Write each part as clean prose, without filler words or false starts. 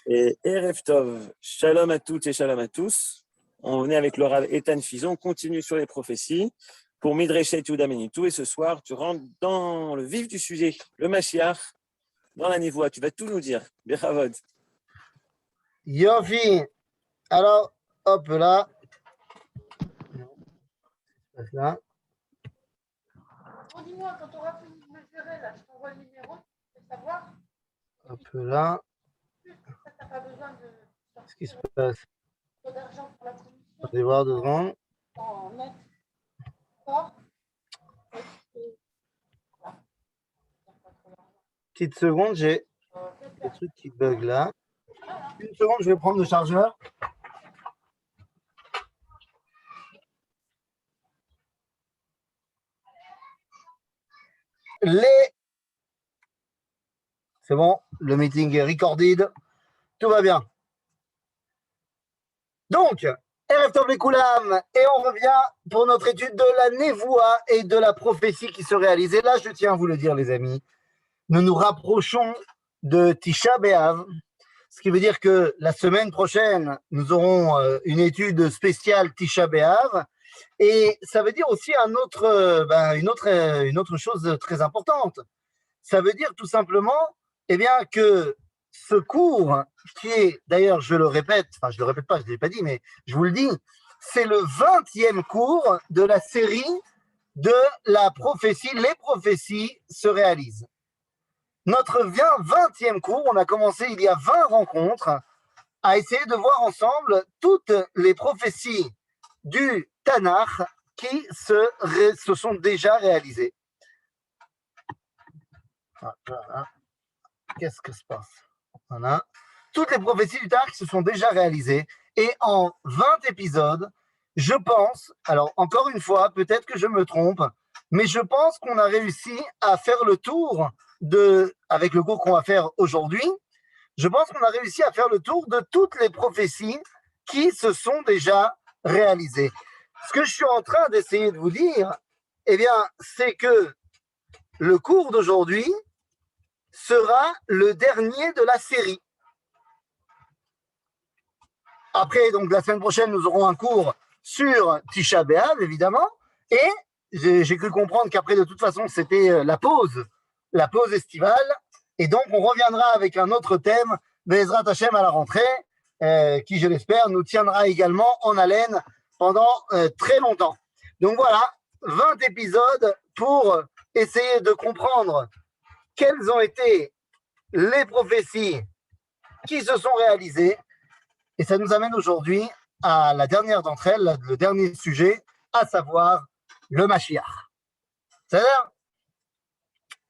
Et Erev Tov, shalom à toutes et shalom à tous. On est avec le Rav Ethan Fison, on continue sur les prophéties pour Midreshet Yehuda Menitou. Et ce soir, tu rentres dans le vif du sujet, le Mashiach, dans la névoie. Tu vas tout nous dire. Bechavod. Yofi. Alors, hop là. Là. Dis-moi, quand tu auras fini de mesurer, là, je t'envoie le numéro, tu peux savoir. Hop là. Ça, t'as pas besoin de. Qu'est-ce qui se passe? D'argent pour la commission. Allez voir 2 secondes. En net. Fort. Petite seconde, j'ai des trucs qui bug là. Une seconde, je vais prendre le chargeur. C'est bon, le meeting est recorded. Tout va bien. Donc, Erev Tov Lekoulam, et on revient pour notre étude de la névoie et de la prophétie qui se réalisait. Là, je tiens à vous le dire, les amis, nous nous rapprochons de Tisha B'Av, ce qui veut dire que la semaine prochaine, nous aurons une étude spéciale Tisha B'Av, et ça veut dire aussi une autre chose très importante. Ça veut dire tout simplement que ce cours, qui est, d'ailleurs, je le répète pas, je ne l'ai pas dit, mais je vous le dis, c'est le 20e cours de la série de la prophétie. Les prophéties se réalisent. Notre 20e cours, on a commencé il y a 20 rencontres à essayer de voir ensemble toutes les prophéties du Tanakh qui se sont déjà réalisées. Voilà. Qu'est-ce que se passe? Voilà. Toutes les prophéties du Tanakh se sont déjà réalisées. Et en 20 épisodes, je pense, alors encore une fois, peut-être que je me trompe, mais je pense qu'on a réussi à faire le tour avec le cours qu'on va faire aujourd'hui, je pense qu'on a réussi à faire le tour de toutes les prophéties qui se sont déjà réalisées. Ce que je suis en train d'essayer de vous dire, c'est que le cours d'aujourd'hui sera le dernier de la série. Après, donc la semaine prochaine, nous aurons un cours sur Tisha B'Av, évidemment, et j'ai cru comprendre qu'après, de toute façon, c'était la pause estivale, et donc on reviendra avec un autre thème, Be'ezrat Hashem à la rentrée, qui, je l'espère, nous tiendra également en haleine pendant très longtemps. Donc voilà, 20 épisodes pour essayer de comprendre quelles ont été les prophéties qui se sont réalisées. Et ça nous amène aujourd'hui à la dernière d'entre elles, le dernier sujet, à savoir le Mashiach. C'est-à-dire,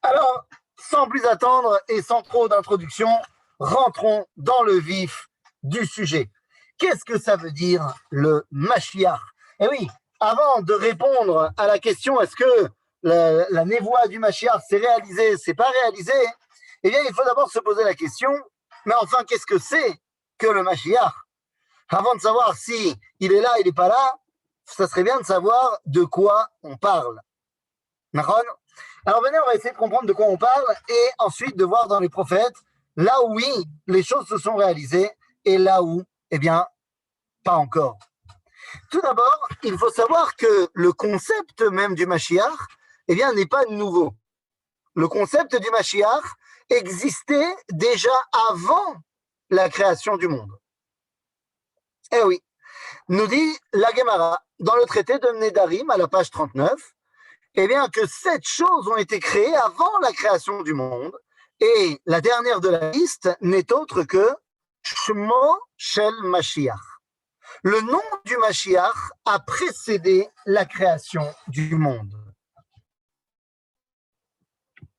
alors, sans plus attendre et sans trop d'introduction, rentrons dans le vif du sujet. Qu'est-ce que ça veut dire le Mashiach? Eh oui, avant de répondre à la question est-ce que la névoie du Mashiach s'est réalisée, c'est pas réalisé, eh bien, il faut d'abord se poser la question, mais enfin, qu'est-ce que c'est que le Mashiach? Avant de savoir si il est là, il n'est pas là, ça serait bien de savoir de quoi on parle. D'accord? Alors venez, on va essayer de comprendre de quoi on parle et ensuite de voir dans les prophètes là où oui, les choses se sont réalisées et là où, pas encore. Tout d'abord, il faut savoir que le concept même du Mashiach, n'est pas nouveau. Le concept du Mashiach existait déjà avant la création du monde. Eh oui, nous dit la Gemara dans le traité de Nedarim à la page 39, que 7 choses ont été créées avant la création du monde et la dernière de la liste n'est autre que Shmo Shel Mashiach. Le nom du Mashiach a précédé la création du monde.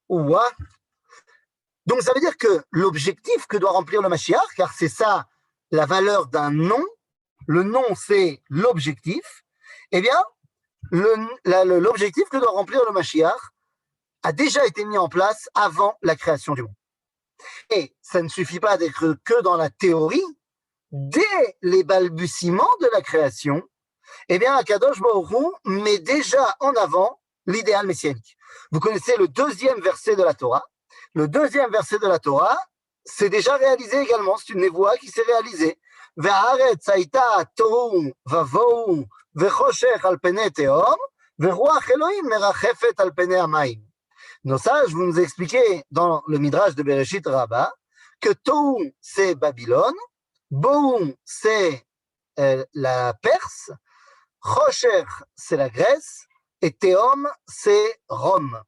Ouah. Donc ça veut dire que l'objectif que doit remplir le Mashiach, car c'est ça la valeur d'un nom, le nom c'est l'objectif, l'objectif que doit remplir le Mashiach a déjà été mis en place avant la création du monde. Et ça ne suffit pas d'être que dans la théorie, dès les balbutiements de la création, Akadosh Baruch Hu met déjà en avant l'idéal messianique. Vous connaissez le 2e verset de la Torah. Le 2e verset de la Torah, c'est déjà réalisé également, c'est une névoie qui s'est réalisée. והארץ הייתה תוהו ובוהו וחושך על פני תהום, ורוח אלוהים מרחפת על פני המים. Donc ça, je vous expliquer dans le Midrash de Bereshit Rabbah que Tohu, c'est Babylone, Bohu, c'est la Perse, Chosher, c'est la Grèce, et Théom, c'est Rome.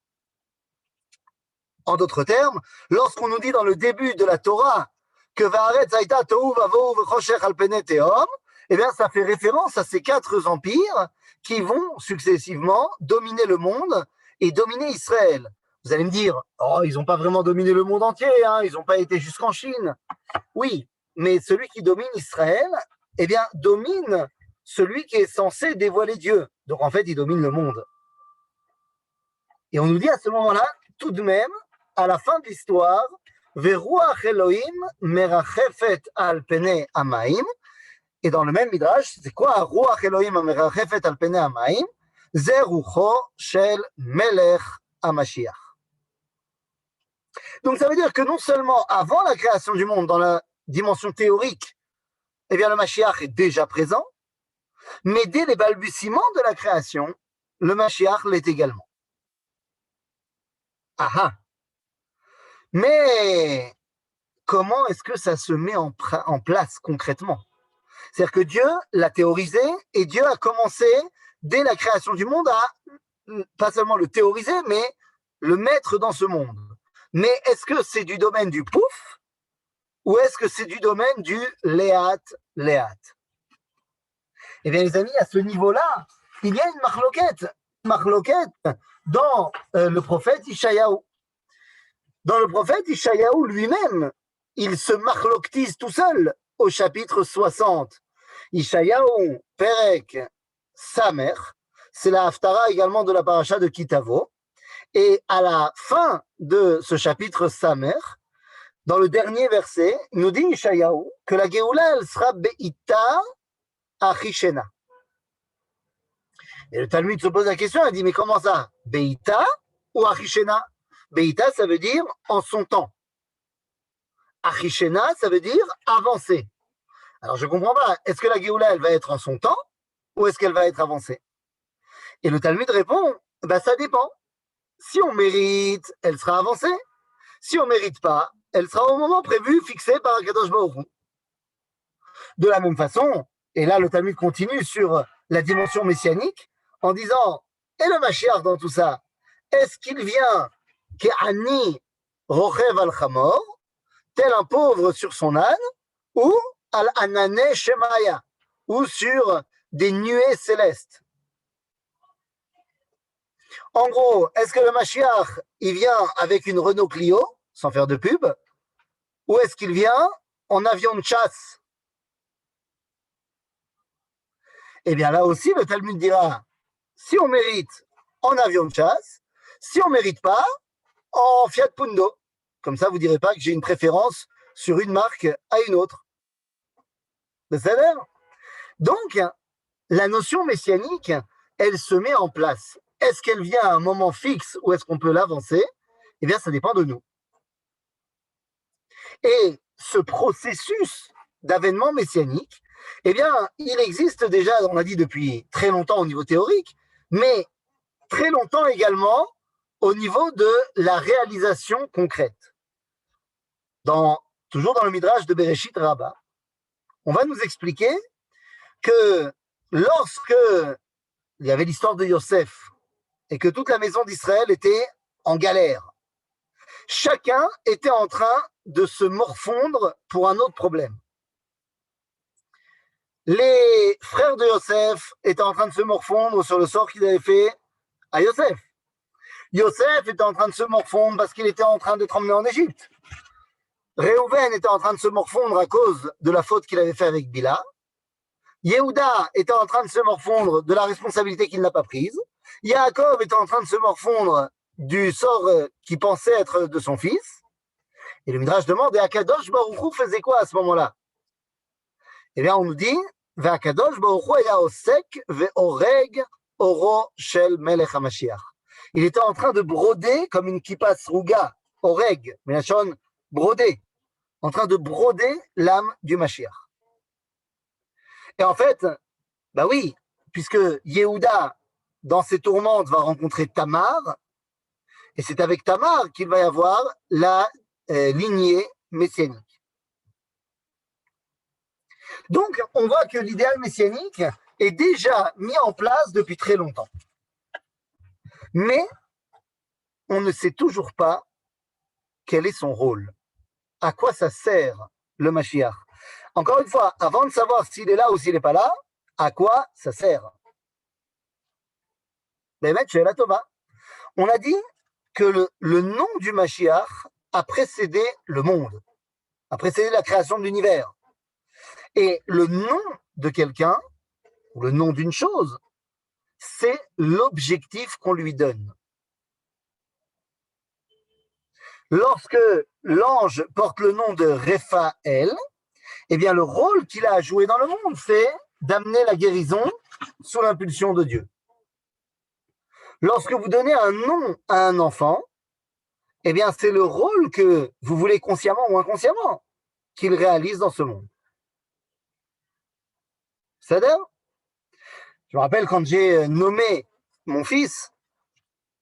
En d'autres termes, lorsqu'on nous dit dans le début de la Torah que Va'aretz haïta tohu vavohu v'chosher al pene Théom, eh bien, ça fait référence à ces 4 empires qui vont successivement dominer le monde et dominer Israël. Vous allez me dire, oh, ils n'ont pas vraiment dominé le monde entier, hein, ils n'ont pas été jusqu'en Chine. Oui, mais celui qui domine Israël, eh bien, domine celui qui est censé dévoiler Dieu. Donc, en fait, il domine le monde. Et on nous dit à ce moment-là, tout de même, à la fin de l'histoire, Veruach Elohim merachefet al pene amaim. Et dans le même Midrash, c'est quoi Ruach Elohim merachefet al pene amaim? Ze rucho shel melech HaMashiach. Donc ça veut dire que non seulement avant la création du monde, dans la dimension théorique, eh bien le Mashiach est déjà présent, mais dès les balbutiements de la création, le Mashiach l'est également. Ah. Mais comment est-ce que ça se met en place concrètement? C'est-à-dire que Dieu l'a théorisé et Dieu a commencé dès la création du monde à pas seulement le théoriser, mais le mettre dans ce monde. Mais est-ce que c'est du domaine du pouf ou est-ce que c'est du domaine du léat? Eh bien, les amis, à ce niveau-là, il y a une marloquette dans le prophète Ishayahu. Dans le prophète Ishayahu lui-même, il se marloctise tout seul au chapitre 60. Ishayahu, Perek, Samer, c'est la haftara également de la paracha de Kitavo. Et à la fin de ce chapitre Samer, dans le dernier verset, nous dit Ishayahu que la Géoula, elle sera Be'ita Achishena. Et le Talmud se pose la question, elle dit, mais comment ça? Be'ita ou Achishena? Be'ita, ça veut dire en son temps. Achishena, ça veut dire avancer. Alors je ne comprends pas, est-ce que la Géoula, elle va être en son temps ou est-ce qu'elle va être avancée? Et le Talmud répond, bah, ça dépend. Si on mérite, elle sera avancée. Si on ne mérite pas, elle sera au moment prévu, fixé par Akadosh Baruch Hu. De la même façon, et là le Talmud continue sur la dimension messianique, en disant, et le Mashiach dans tout ça, est-ce qu'il vient Ke'ani Rochev al-Chamor, tel un pauvre sur son âne, ou al-Anane Shemaya, ou sur des nuées célestes? En gros, est-ce que le Mashiach, il vient avec une Renault Clio, sans faire de pub, ou est-ce qu'il vient en avion de chasse? Eh bien là aussi, le Talmud dira, si on mérite, en avion de chasse, si on ne mérite pas, en Fiat Punto. Comme ça, vous ne direz pas que j'ai une préférence sur une marque à une autre. Donc, la notion messianique, elle se met en place. Est-ce qu'elle vient à un moment fixe ou est-ce qu'on peut l'avancer? Eh bien, ça dépend de nous. Et ce processus d'avènement messianique, eh bien, il existe déjà, on l'a dit depuis très longtemps au niveau théorique, mais très longtemps également au niveau de la réalisation concrète. Toujours dans le Midrash de Bereshit Rabbah, on va nous expliquer que lorsque il y avait l'histoire de Yosef et que toute la maison d'Israël était en galère, chacun était en train de se morfondre pour un autre problème. Les frères de Yosef étaient en train de se morfondre sur le sort qu'il avait fait à Yosef. Yosef était en train de se morfondre parce qu'il était en train d'être emmené en Égypte. Réhouven était en train de se morfondre à cause de la faute qu'il avait fait avec Bila. Yehuda était en train de se morfondre de la responsabilité qu'il n'a pas prise. Yaakov était en train de se morfondre du sort qu'il pensait être de son fils. Et le Midrash demande, et Akadosh Baruch Hu faisait quoi à ce moment-là? Eh bien, on nous dit, Akadosh Baruch Hu aya osek ve'oreg oro shel melech HaMashiach. Il était en train de broder comme une kippa sruga, oreg, melachon, broder, en train de broder l'âme du Mashiach. Et en fait, bah oui, puisque Yehuda, dans ses tourmentes, va rencontrer Tamar, et c'est avec Tamar qu'il va y avoir la lignée messianique. Donc, on voit que l'idéal messianique est déjà mis en place depuis très longtemps. Mais on ne sait toujours pas quel est son rôle. À quoi ça sert le Mashiach? Encore une fois, avant de savoir s'il est là ou s'il n'est pas là, à quoi ça sert? On a dit que le nom du Mashiach a précédé le monde, a précédé la création de l'univers. Et le nom de quelqu'un, ou le nom d'une chose, c'est l'objectif qu'on lui donne. Lorsque l'ange porte le nom de Raphaël, eh bien le rôle qu'il a à jouer dans le monde, c'est d'amener la guérison sous l'impulsion de Dieu. Lorsque vous donnez un nom à un enfant, eh bien c'est le rôle que vous voulez consciemment ou inconsciemment qu'il réalise dans ce monde. C'est-à-dire, je me rappelle quand j'ai nommé mon fils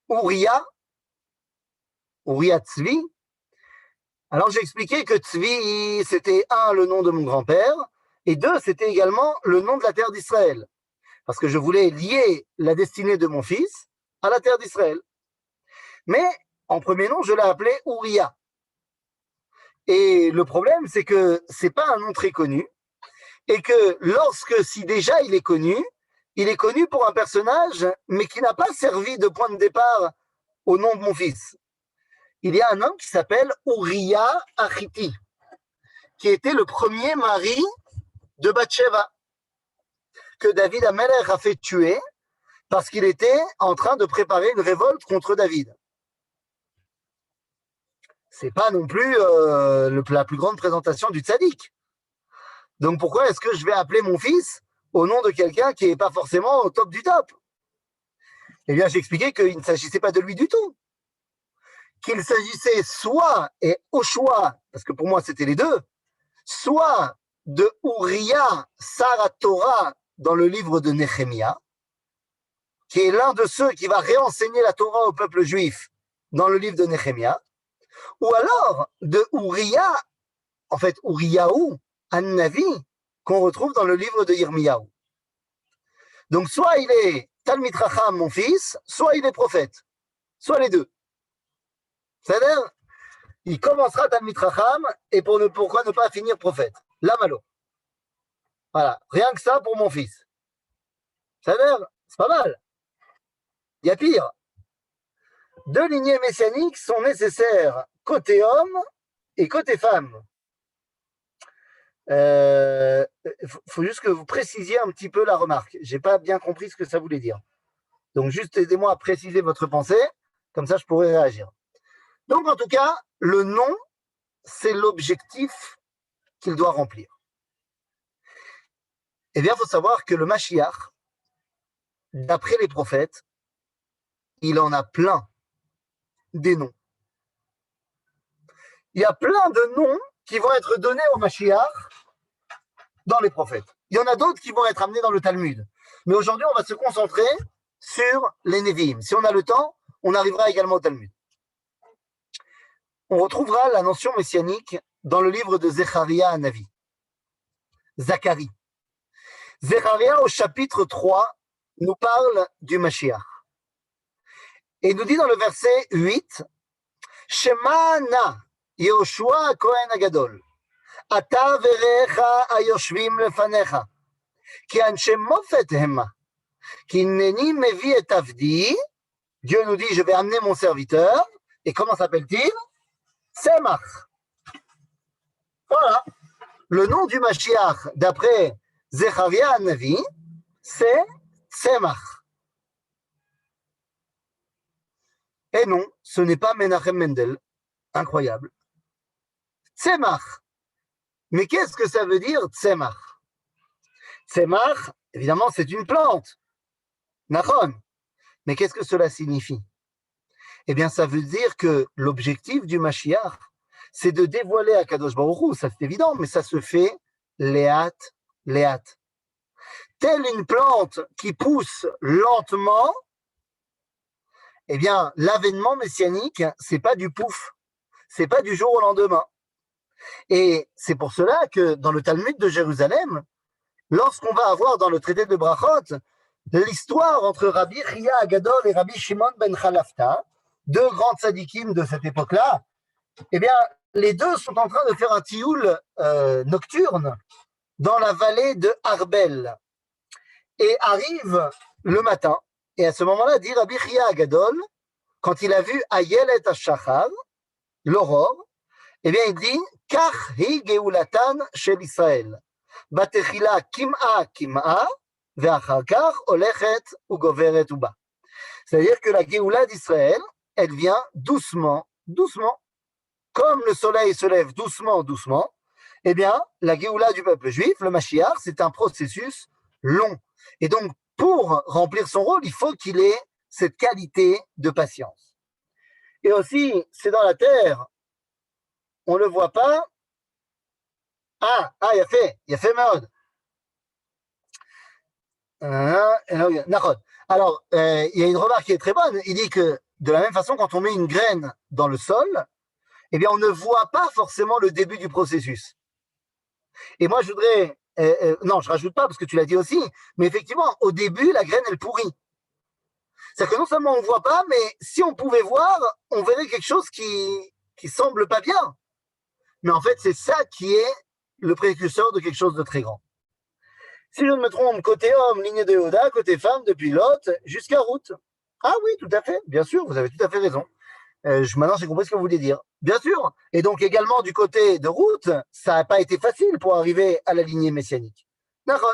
Uriah Tzvi, alors j'ai expliqué que Tzvi, c'était le nom de mon grand-père, et c'était également le nom de la terre d'Israël, parce que je voulais lier la destinée de mon fils à la terre d'Israël. Mais en premier nom, je l'ai appelé Uriah. Et le problème, c'est que c'est pas un nom très connu, et que si déjà il est connu pour un personnage, mais qui n'a pas servi de point de départ au nom de mon fils. Il y a un homme qui s'appelle Uriah Achiti, qui était le premier mari de Bathsheba, que David Amelech a fait tuer parce qu'il était en train de préparer une révolte contre David. C'est pas non plus la plus grande présentation du tzaddik. Donc pourquoi est-ce que je vais appeler mon fils au nom de quelqu'un qui n'est pas forcément au top du top? Eh bien, j'ai expliqué qu'il ne s'agissait pas de lui du tout. Qu'il s'agissait soit, et au choix, parce que pour moi c'était les deux, soit de Uriah Sar Torah dans le livre de Néhémia, qui est l'un de ceux qui va réenseigner la Torah au peuple juif dans le livre de Néhémia, ou alors de Uriah, en fait Uriyahu, An-Navi, qu'on retrouve dans le livre de Yirmiyahu. Donc soit il est Talmid Chacham, mon fils, soit il est prophète, soit les deux. C'est-à-dire, il commencera Talmid Chacham, et pourquoi ne pas finir prophète? La malo. Voilà, rien que ça pour mon fils. C'est-à-dire, c'est pas mal. Il y a pire. 2 lignées messianiques sont nécessaires côté homme et côté femme. Faut juste que vous précisiez un petit peu la remarque. J'ai pas bien compris ce que ça voulait dire. Donc juste aidez-moi à préciser votre pensée, comme ça je pourrai réagir. Donc en tout cas, le nom, c'est l'objectif qu'il doit remplir. Eh bien, il faut savoir que le Mashiach, d'après les prophètes, il en a plein des noms. Il y a plein de noms qui vont être donnés au Mashiach dans les prophètes. Il y en a d'autres qui vont être amenés dans le Talmud. Mais aujourd'hui, on va se concentrer sur les Nevi'im. Si on a le temps, on arrivera également au Talmud. On retrouvera la notion messianique dans le livre de Zecharia Hanavi. Zacharie. Zecharia, au chapitre 3, nous parle du Mashiach. Et il nous dit dans le verset 8, Shema na Yehoshua Kohen Agadol, Ata verecha ayoshvim lefanecha, ki anshe mofet hema, ki neni mevi et avdi. Dieu nous dit, je vais amener mon serviteur. Et comment s'appelle-t-il? Tzemach. Voilà. Le nom du Mashiach, d'après Zecharia Hanavi, c'est Tzemach. Et non, ce n'est pas Menachem Mendel. Incroyable. Tzemach. Mais qu'est-ce que ça veut dire, Tzemach? Tzemach, évidemment, c'est une plante. Nachon. Mais qu'est-ce que cela signifie? Eh bien, ça veut dire que l'objectif du Mashiach, c'est de dévoiler à Kadosh Baruch Hu, ça c'est évident, mais ça se fait léat, léat. Telle une plante qui pousse lentement, eh bien, l'avènement messianique, c'est pas du pouf, c'est pas du jour au lendemain. Et c'est pour cela que dans le Talmud de Jérusalem, lorsqu'on va avoir dans le traité de Brachot l'histoire entre Rabbi Chia Agadol et Rabbi Shimon ben Chalafta, deux grands tzadikim de cette époque-là, eh bien, les deux sont en train de faire un tioul nocturne dans la vallée de Arbel. Et arrive le matin, et à ce moment-là, dit Rabbi Chia Agadol, quand il a vu Ayelet HaShachar, l'aurore, eh bien, il dit Kach hi geulatan shel Israël. Batechila kim'a kim'a, ve'achar kach olechet ugoveret uba. C'est-à-dire que la Géoula d'Israël, elle vient doucement, doucement. Comme le soleil se lève doucement, doucement, eh bien, la Géoula du peuple juif, le Mashiach, c'est un processus long. Et donc, pour remplir son rôle, il faut qu'il ait cette qualité de patience. Et aussi, c'est dans la terre, on ne le voit pas. Il a fait mode. Alors, il y a une remarque qui est très bonne. Il dit que de la même façon, quand on met une graine dans le sol, eh bien, on ne voit pas forcément le début du processus. Et moi, je voudrais... non, je rajoute pas parce que tu l'as dit aussi, mais effectivement, au début, la graine, elle pourrit. C'est-à-dire que non seulement on ne voit pas, mais si on pouvait voir, on verrait quelque chose qui semble pas bien. Mais en fait, c'est ça qui est le précurseur de quelque chose de très grand. Si je ne me trompe, côté homme, lignée de Yehuda, côté femme, depuis Lot, jusqu'à Ruth. Ah oui, tout à fait, bien sûr, vous avez tout à fait raison. Maintenant, j'ai compris ce que vous vouliez dire. Bien sûr. Et donc, également, du côté de Ruth, ça n'a pas été facile pour arriver à la lignée messianique. D'accord.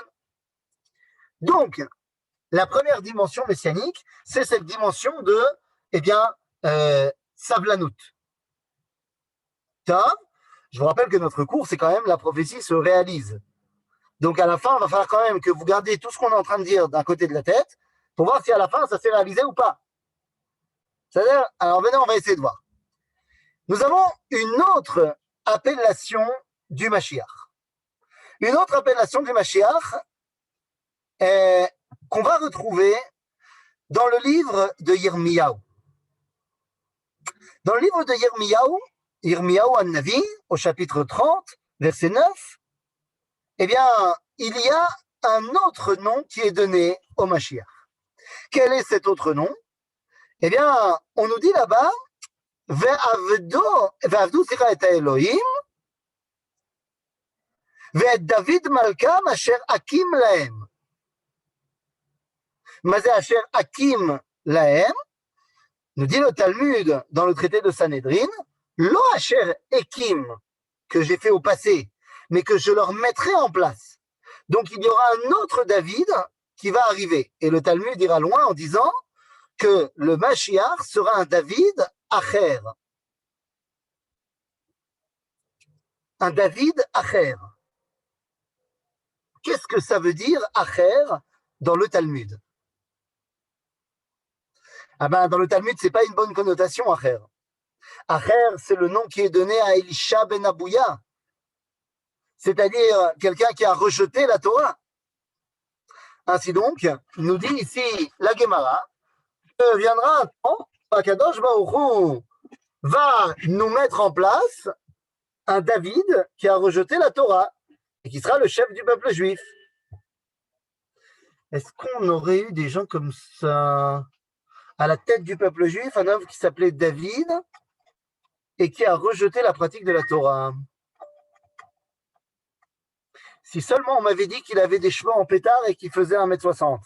Donc, la première dimension messianique, c'est cette dimension de, Savlanout. Je vous rappelle que notre cours, c'est quand même la prophétie se réalise. Donc, à la fin, il va falloir quand même que vous gardiez tout ce qu'on est en train de dire d'un côté de la tête pour voir si à la fin, ça s'est réalisé ou pas. C'est-à-dire, alors venez, on va essayer de voir. Nous avons une autre appellation du Mashiach. Une autre appellation du Mashiach qu'on va retrouver dans le livre de Yirmiyahu. Dans le livre de Yirmiyahu an-Navi, au chapitre 30, verset 9, eh bien, il y a un autre nom qui est donné au Mashiach. Quel est cet autre nom? Eh bien, on nous dit là-bas, Ve'avdu sicha et Elohim, ve'et David Malkam asher akim lahem. Mazé asher akim lahem, nous dit le Talmud dans le traité de Sanhedrin, lo asher ekim, que j'ai fait au passé, mais que je leur mettrai en place. Donc il y aura un autre David qui va arriver. Et le Talmud ira loin en disant que le Mashiach sera un David Acher. Un David Acher. Qu'est-ce que ça veut dire Acher dans le Talmud? Dans le Talmud, c'est pas une bonne connotation Acher. Acher, c'est le nom qui est donné à Elisha ben Abouya, c'est-à-dire quelqu'un qui a rejeté la Torah. Ainsi donc, nous dit ici la Gemara, que viendra un temps, Akadosh Baruch Hu va nous mettre en place un David qui a rejeté la Torah et qui sera le chef du peuple juif. Est-ce qu'on aurait eu des gens comme ça à la tête du peuple juif, un homme qui s'appelait David et qui a rejeté la pratique de la Torah? Si seulement on m'avait dit qu'il avait des cheveux en pétard et qu'il faisait 1m60.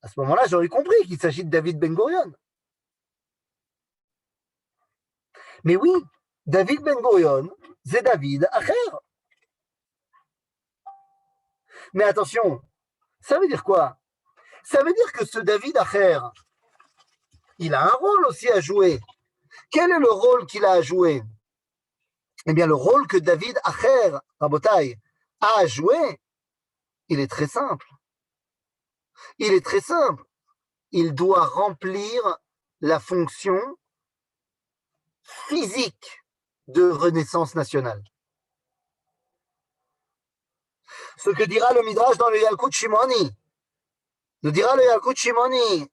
À ce moment-là, j'aurais compris qu'il s'agit de David Ben Gurion. Mais oui, David Ben Gurion, c'est David Acher. Mais attention, ça veut dire quoi? Ça veut dire que ce David Acher, il a un rôle aussi à jouer. Quel est le rôle qu'il a à jouer? Eh bien, le rôle que David Acher, Rabotai, a à jouer, il est très simple. Il est très simple. Il doit remplir la fonction physique de renaissance nationale. Ce que dira le Midrash dans le Yalkut Shimoni, nous dira le Yalkut Shimoni,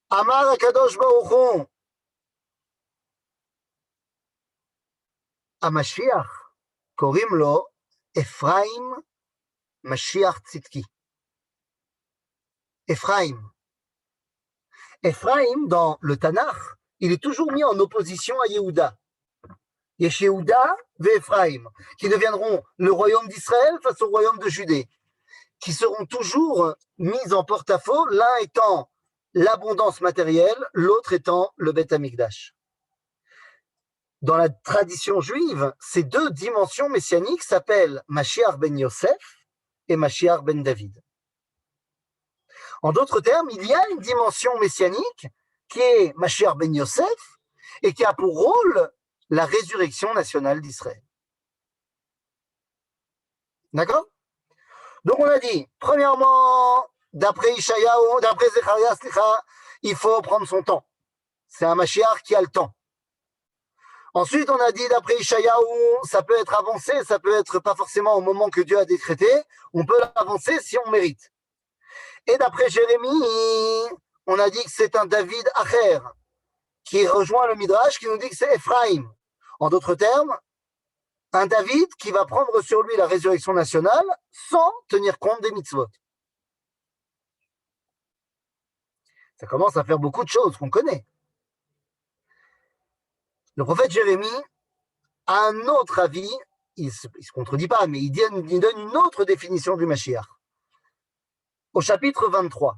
Amar HaKadosh Baruch Hu, Mashiach, Korim lo Ephraim Mashiach Tzidki. Ephraim. Ephraim, dans le Tanakh, il est toujours mis en opposition à Yehuda. Yesh Yehuda et Ephraim, qui deviendront le royaume d'Israël face au royaume de Judée, qui seront toujours mis en porte-à-faux, l'un étant l'abondance matérielle, l'autre étant le Beth Amikdash. Dans la tradition juive, ces deux dimensions messianiques s'appellent Mashiach ben Yosef et Mashiach ben David. En d'autres termes, il y a une dimension messianique qui est Mashiach ben Yosef et qui a pour rôle la résurrection nationale d'Israël. D'accord? Donc on a dit, premièrement, d'après Zecharia, il faut prendre son temps. C'est un Mashiach qui a le temps. Ensuite, on a dit, d'après Ishayahu, ça peut être avancé, ça peut être pas forcément au moment que Dieu a décrété, on peut l'avancer si on mérite. Et d'après Jérémie, on a dit que c'est un David Acher, qui rejoint le Midrash, qui nous dit que c'est Ephraim. En d'autres termes, un David qui va prendre sur lui la résurrection nationale sans tenir compte des mitzvot. Ça commence à faire beaucoup de choses qu'on connaît. Le prophète Jérémie a un autre avis, il ne se contredit pas, mais il donne une autre définition du Mashiach. Au chapitre 23,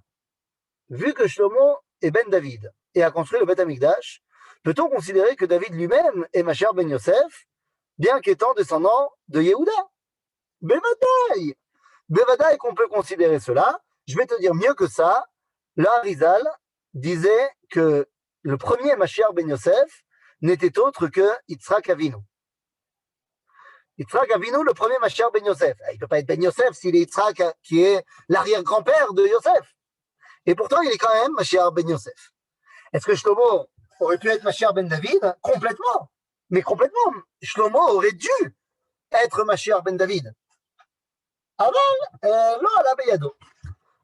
vu que Shlomo est ben David et a construit le Beth Amikdash, peut-on considérer que David lui-même est Mashiach ben Yosef, bien qu'étant descendant de Yehuda? Bevadaï! Bevadaï qu'on peut considérer cela. Je vais te dire mieux que ça. L'Arizal disait que le premier Mashiach ben Yosef n'était autre que Yitzhak Avinu. Yitzhak Avinu, le premier Mashiach ben Yosef. Il ne peut pas être ben Yosef s'il est Yitzhak qui est l'arrière-grand-père de Yosef. Et pourtant, il est quand même Mashiach ben Yosef. Est-ce que Shlomo aurait pu être Mashiach ben David? Complètement. Mais complètement. Shlomo aurait dû être Mashiach ben David. Avant, lo ala beyado.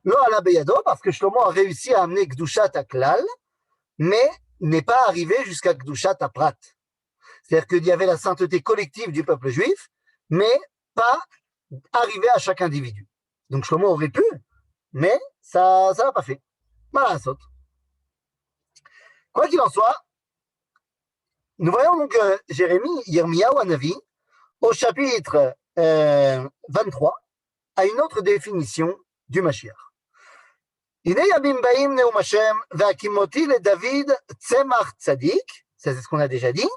Lo ala beyado, parce que Shlomo a réussi à amener Gdushat à Klal, mais n'est pas arrivé jusqu'à Gdushat à Prat. C'est-à-dire qu'il y avait la sainteté collective du peuple juif, mais pas arrivé à chaque individu. Donc Shlomo aurait pu, mais ça l'a pas fait. Voilà, saute. Quoi qu'il en soit, nous voyons donc Jérémie, Yirmiyahu Hanavi, au chapitre 23, a une autre définition du Mashiach. הנה ימים באים נאום השם, והקימותי לדוד צמח צדיק, c'est ce qu'on a déjà dit,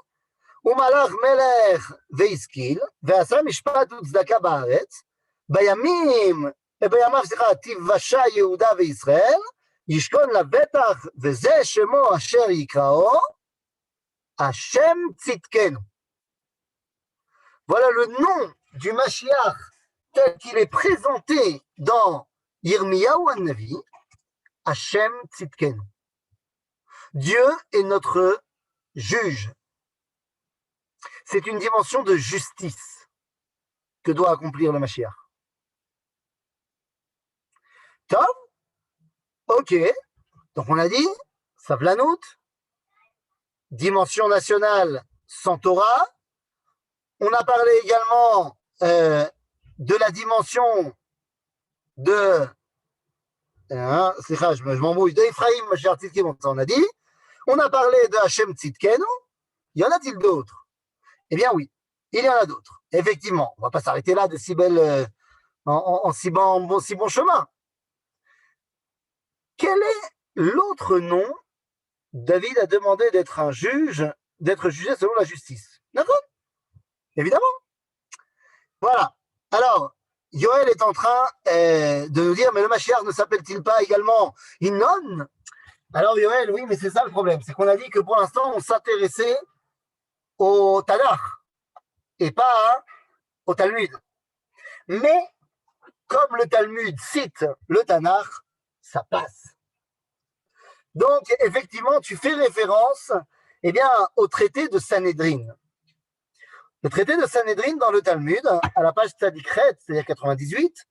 ומלך מלך והשכיל, ועשה משפט וצדקה בארץ, בימיו תיוושע יהודה וישראל, ישכון לבטח, וזה שמו אשר יקראו, השם צדקנו. Voilà le nom du Mashiach tel qu'il est présenté dans Yirmiyahu Hanavi, Hashem Tzidkenu. Dieu est notre juge. C'est une dimension de justice que doit accomplir le Mashiach. Tom, ok. Donc on a dit, Savlanout, dimension nationale sans Torah. On a parlé également de la dimension de je m'embrouille, d'Ephraim, Mashiach Tzidkenu, on a dit. On a parlé de Hashem Tzidkenu. Y en a-t-il d'autres? Eh bien oui, il y en a d'autres. Effectivement, on ne va pas s'arrêter là de si belle, en si bon chemin. Quel est l'autre nom? David a demandé d'être un juge, d'être jugé selon la justice. D'accord? Évidemment. Voilà. Alors, Yoel est en train de nous dire, mais le Mashiach ne s'appelle-t-il pas également Hinnon? Alors Yoel, oui, mais c'est ça le problème. C'est qu'on a dit que pour l'instant, on s'intéressait au Tanakh et pas au Talmud. Mais comme le Talmud cite le Tanakh, ça passe. Donc, effectivement, tu fais référence au traité de Sanhédrin. Le traité de Sanhédrin dans le Talmud, à la page Tzadikret, c'est-à-dire 98,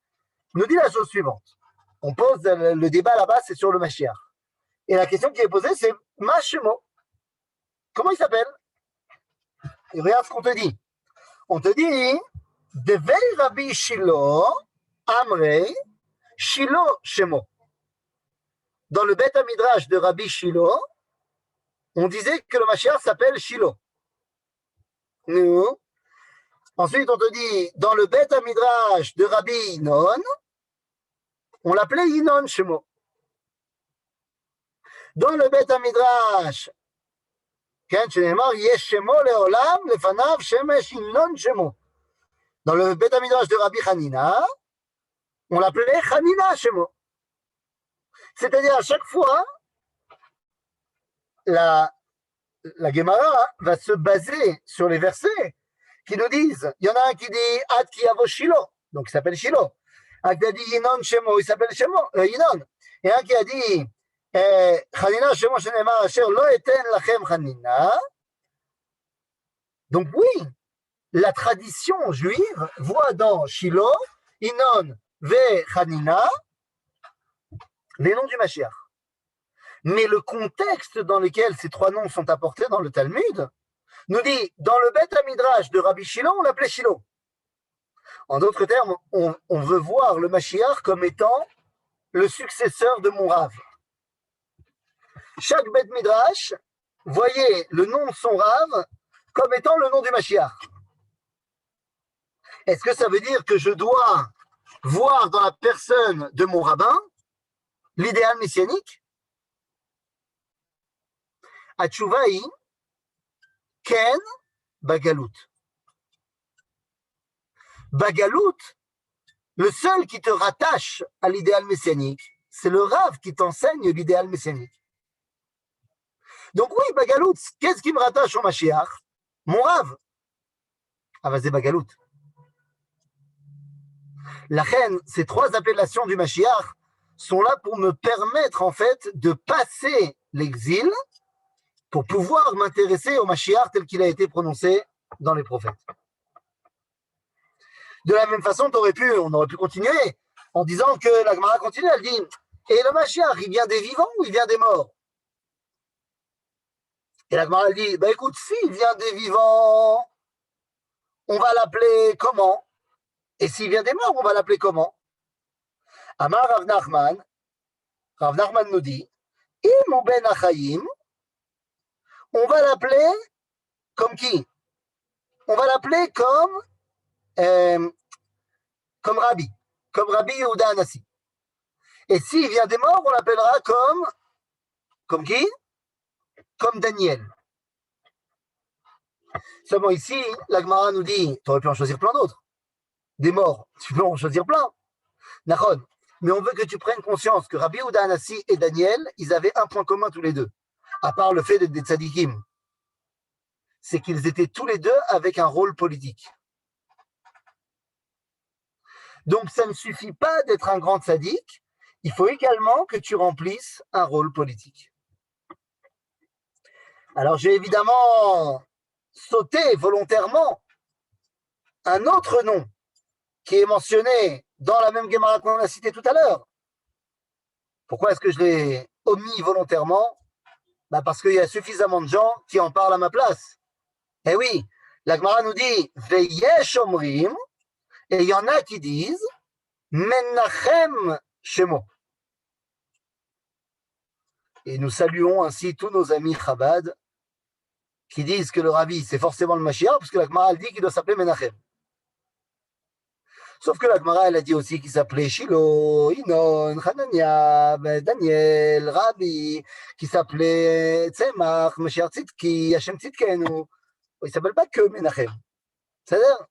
nous dit la chose suivante. On pose le débat là-bas, c'est sur le Mashiach. Et la question qui est posée, c'est Mashemo. Comment il s'appelle? Et regarde ce qu'on te dit. On te dit Devei Rabbi Shilo, Amrei, Shilo Shemo. Dans le Beth Midrash de Rabbi Shilo, on disait que le Mashiach s'appelle Shilo. Nous. Ensuite, on te dit, dans le Beth Midrash de Rabbi Inon, on l'appelait Inon Shemo. Dans le Beth Midrash, Yesh Shemo Leolam, Lefanav Shemesh Inon Shemo. Dans le Beth Midrash de Rabbi Hanina, on l'appelait Hanina Shemo. C'est-à-dire, à chaque fois, la Gemara va se baser sur les versets qui nous disent, il y en a un qui dit Ad ki yavo Shilo, donc il s'appelle Shilo. Un qui a dit Yinon Shemo, il s'appelle Yinon. Et un qui a dit Chanina Shemo Shenemar Asher Lo Eten Lachem Chanina. Donc oui, la tradition juive voit dans Shilo, Yinon ve Chanina les noms du Mashiach. Mais le contexte dans lequel ces trois noms sont apportés dans le Talmud nous dit, dans le Beth Midrash de Rabbi Shilo, on l'appelait Shilo. En d'autres termes, on veut voir le Mashiach comme étant le successeur de mon Rav. Chaque Beth Midrash voyait le nom de son Rav comme étant le nom du Mashiach. Est-ce que ça veut dire que je dois voir dans la personne de mon rabbin l'idéal messianique? Atchouvaï, Ken, Bagalout. Bagalout, le seul qui te rattache à l'idéal messianique, c'est le Rav qui t'enseigne l'idéal messianique. Donc oui, Bagalout, qu'est-ce qui me rattache au Mashiach? Mon Rav. Ah, vas-y, Bagalout. La reine, ces trois appellations du Mashiach sont là pour me permettre en fait de passer l'exil pour pouvoir m'intéresser au Mashiach tel qu'il a été prononcé dans les prophètes. De la même façon, on aurait pu continuer en disant que la Gemara continue, elle dit et le Mashiach, il vient des vivants ou il vient des morts? Et la Gemara elle dit écoute, s'il vient des vivants, on va l'appeler comment? Et s'il vient des morts, on va l'appeler comment? Amar Rav Nachman nous dit Im ben Achayim, on va l'appeler comme qui? On va l'appeler comme Rabbi Yehuda Anassi. Et s'il vient des morts, on l'appellera comme qui? Comme Daniel. Seulement ici, la Gemara nous dit, tu aurais pu en choisir plein d'autres. Des morts, tu peux en choisir plein. Nachon. Mais on veut que tu prennes conscience que Rabbi Yehuda Anassi et Daniel, ils avaient un point commun tous les deux, à part le fait d'être des tzadikim. C'est qu'ils étaient tous les deux avec un rôle politique. Donc ça ne suffit pas d'être un grand tzaddik, il faut également que tu remplisses un rôle politique. Alors j'ai évidemment sauté volontairement un autre nom qui est mentionné dans la même Gemara qu'on a citée tout à l'heure. Pourquoi est-ce que je l'ai omis volontairement? Parce qu'il y a suffisamment de gens qui en parlent à ma place. Eh oui, la Gemara nous dit Veyesh Omrim, et il y en a qui disent Menachem Shemo. Et nous saluons ainsi tous nos amis Chabad qui disent que le Rabbi c'est forcément le Mashiach, parce que la Gemara dit qu'il doit s'appeler Menachem. Sauf que la Gemara, elle a dit aussi qu'il s'appelait Shilo, Inon, Hanania, Daniel, Rabbi, qui s'appelait Tzemach, Mashiach Tzidki, Hashem Tzidkenu. Il ne s'appelle pas que Menachem. C'est-à-dire,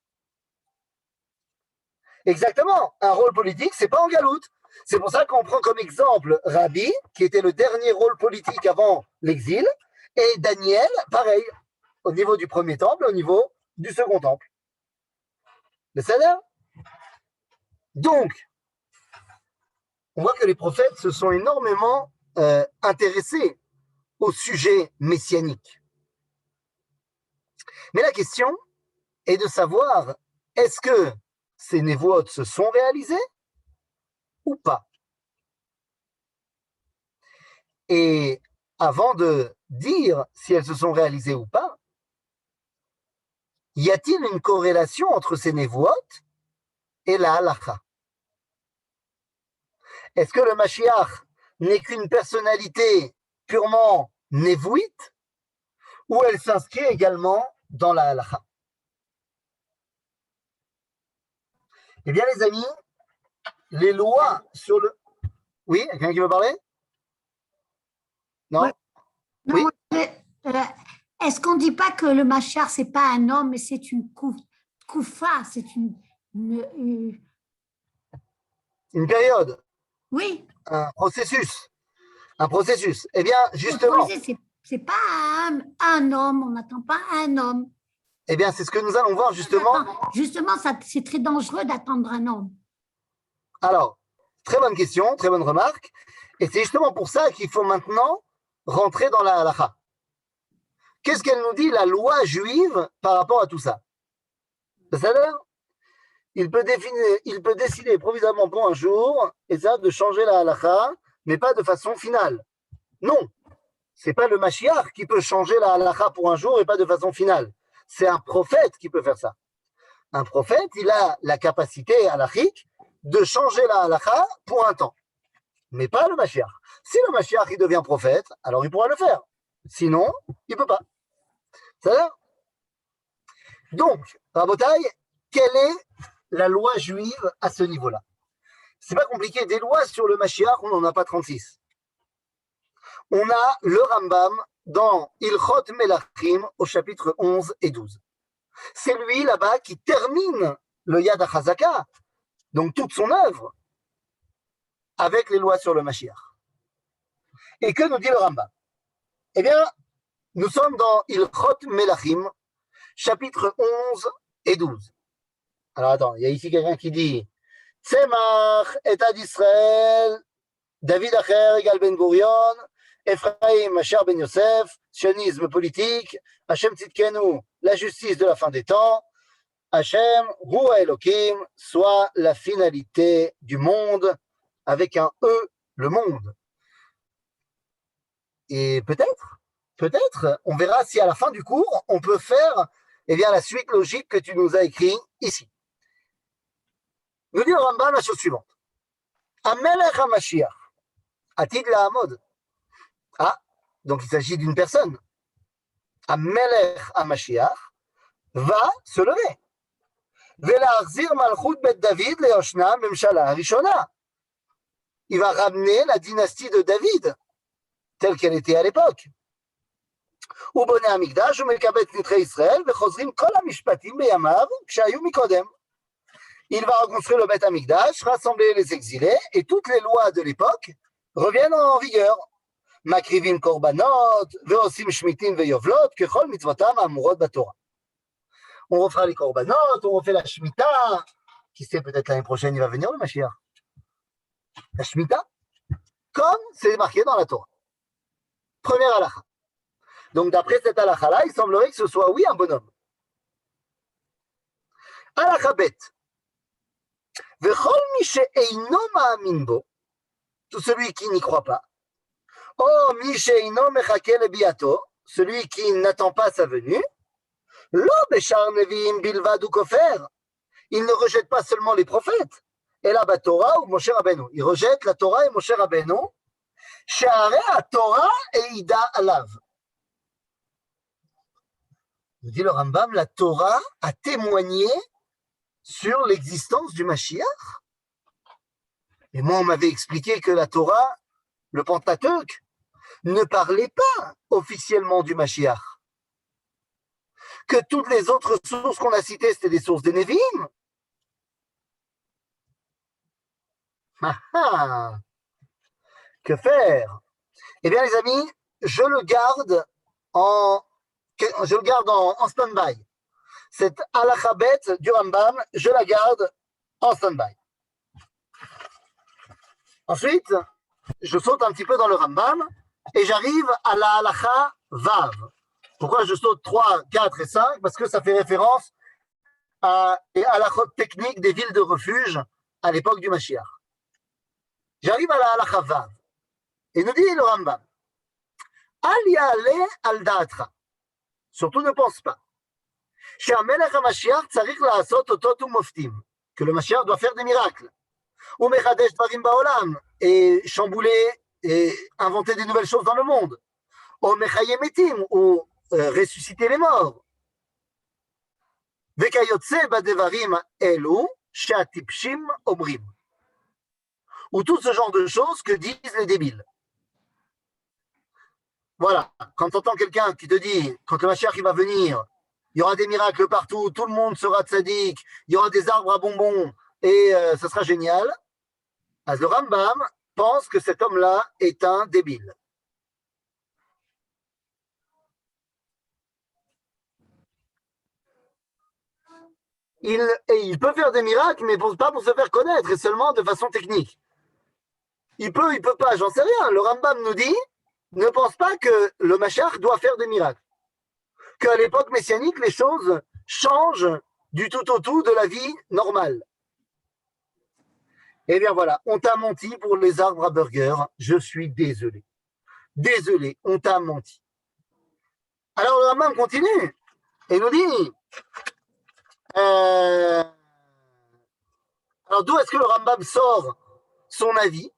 exactement, un rôle politique, c'est pas en galoute. C'est pour ça qu'on prend comme exemple Rabbi, qui était le dernier rôle politique avant l'exil, et Daniel, pareil, au niveau du premier temple, au niveau du second temple. C'est-à-dire, donc, on voit que les prophètes se sont énormément intéressés au sujet messianique. Mais la question est de savoir est-ce que ces névoot se sont réalisées ou pas. Et avant de dire si elles se sont réalisées ou pas, y a-t-il une corrélation entre ces névoot et la halakha? Est-ce que le Mashiach n'est qu'une personnalité purement névouite ou elle s'inscrit également dans la halakha? Eh bien, les amis, les lois sur le... Oui, quelqu'un qui veut parler? Non? Ouais. Oui. Non, est-ce qu'on ne dit pas que le Machar, ce n'est pas un homme, mais c'est une koufa, c'est une- Une période, Oui, un processus. Un processus. Eh bien, justement, c'est pas un homme, on n'attend pas un homme. eh bien, c'est ce que nous allons voir justement. Justement, c'est très dangereux d'attendre un homme. Alors, très bonne question, très bonne remarque. Et c'est justement pour ça qu'il faut maintenant rentrer dans la halakha. Qu'est-ce qu'elle nous dit, la loi juive, par rapport à tout ça? C'est-à-dire, il peut décider provisoirement pour un jour, et ça, de changer la halakha, mais pas de façon finale. Non, c'est pas le Mashiach qui peut changer la halakha pour un jour et pas de façon finale. C'est un prophète qui peut faire ça. Un prophète, il a la capacité halachique de changer la halakha pour un temps, mais pas le Mashiach. Si le Mashiach il devient prophète, alors il pourra le faire. Sinon, il ne peut pas. C'est-à-dire? Donc, Rabotai, quelle est la loi juive à ce niveau-là? C'est pas compliqué. Des lois sur le Mashiach, on n'en a pas 36. On a le Rambam dans Ilchot Melachim au chapitre 11 et 12. C'est lui là-bas qui termine le Yad HaChazaka, donc toute son œuvre, avec les lois sur le Mashiach. Et que nous dit le Rambam? Eh bien, nous sommes dans Ilchot Melachim, chapitre 11 et 12. Alors attends, il y a ici quelqu'un qui dit Tzemach, État d'Israël, David Acher, Egal Ben Gurion, Ephraim, Asher Ben Yosef, sionisme politique, Hashem Tzidkenu, la justice de la fin des temps, Hashem, Rua Elohim, soit la finalité du monde, avec un E, le monde. Et peut-être, on verra si à la fin du cours, on peut faire la suite logique que tu nous as écrit ici. Nous dit le Rambam la chose suivante. Amelech HaMashiach, Atid La'amod. Ah, donc il s'agit d'une personne. Amelech HaMashiach va se lever. Ve'la'achzir malchut bet David le'oshna memshala harishona. Il va ramener la dynastie de David, telle qu'elle était à l'époque. הוא בונה המקדש ומקבץ נדחי ישראל וחוזרים כל המשפטים בימיו כשהיו מקודם. Il va reconstruire le Beth Amikdash, rassembler les exilés et toutes les lois de l'époque reviennent en vigueur. Makrivim korbanot, veosim shmitim veyovlot, kechol mitzvotam amurot batorah. On refera les korbanot, on refait la shmita. Qui sait, peut-être l'année prochaine il va venir le Mashiach. La shmita, comme c'est marqué dans la Torah. Première halakha. Donc d'après cette halakha-là, il semblerait que ce soit, oui, un bonhomme. Halakha bet. Vechol mi she'eino ma'amin bo, tout celui qui n'y croit pas. Oh, mi she'eino mechake lebiato, celui qui n'attend pas sa venue. Lo beshar neviim bilvad ou kofer. Il ne rejette pas seulement les prophètes. Et la Torah ou Moshe Rabbeinu. Il rejette la Torah et Moshe Rabbeinu. She'arei ha-Torah eida alav. Nous dit le Rambam, la Torah a témoigné sur l'existence du Mashiach. Et moi, on m'avait expliqué que la Torah, le Pentateuque, ne parlait pas officiellement du Mashiach. Que toutes les autres sources qu'on a citées, c'était des sources des Nevi'im. Que faire? Eh bien, les amis, je le garde en stand-by. Cette halakha-bet du Rambam, je la garde en stand-by. Ensuite, je saute un petit peu dans le Rambam et j'arrive à la halakha Vav. Pourquoi je saute 3, 4 et 5? Parce que ça fait référence et halachot techniques des villes de refuge à l'époque du Mashiach. J'arrive à la halacha Vav. Et nous dit le Rambam, Al ya'ale al da'atra. Surtout ne pense pas. שהמלך המשיח צריך לעשות אותות ומופתים, que le Mashiach doit faire des miracles. ou מחדש דברים בעולם, et chambouler et inventer des nouvelles choses dans le monde. ou מחיה מתים, ou ressusciter les morts. וכיוצא בדברים אלו שהטיפשים אומרים. Ou tout ce genre de choses que disent les débiles. Voilà, quand tu entends quelqu'un qui te dit, quand le Mashiach il va venir, il y aura des miracles partout, tout le monde sera tzaddik, il y aura des arbres à bonbons, et ça sera génial, le Rambam pense que cet homme-là est un débile. Il peut faire des miracles, mais pas pour se faire connaître, et seulement de façon technique. Il peut pas, j'en sais rien. Le Rambam nous dit, ne pense pas que le Mashiach doit faire des miracles. Qu'à l'époque messianique, les choses changent du tout au tout de la vie normale. Eh bien voilà, on t'a menti pour les arbres à burger. Je suis désolé. Désolé, on t'a menti. Alors le Rambam continue et nous dit, alors d'où est-ce que le Rambam sort son avis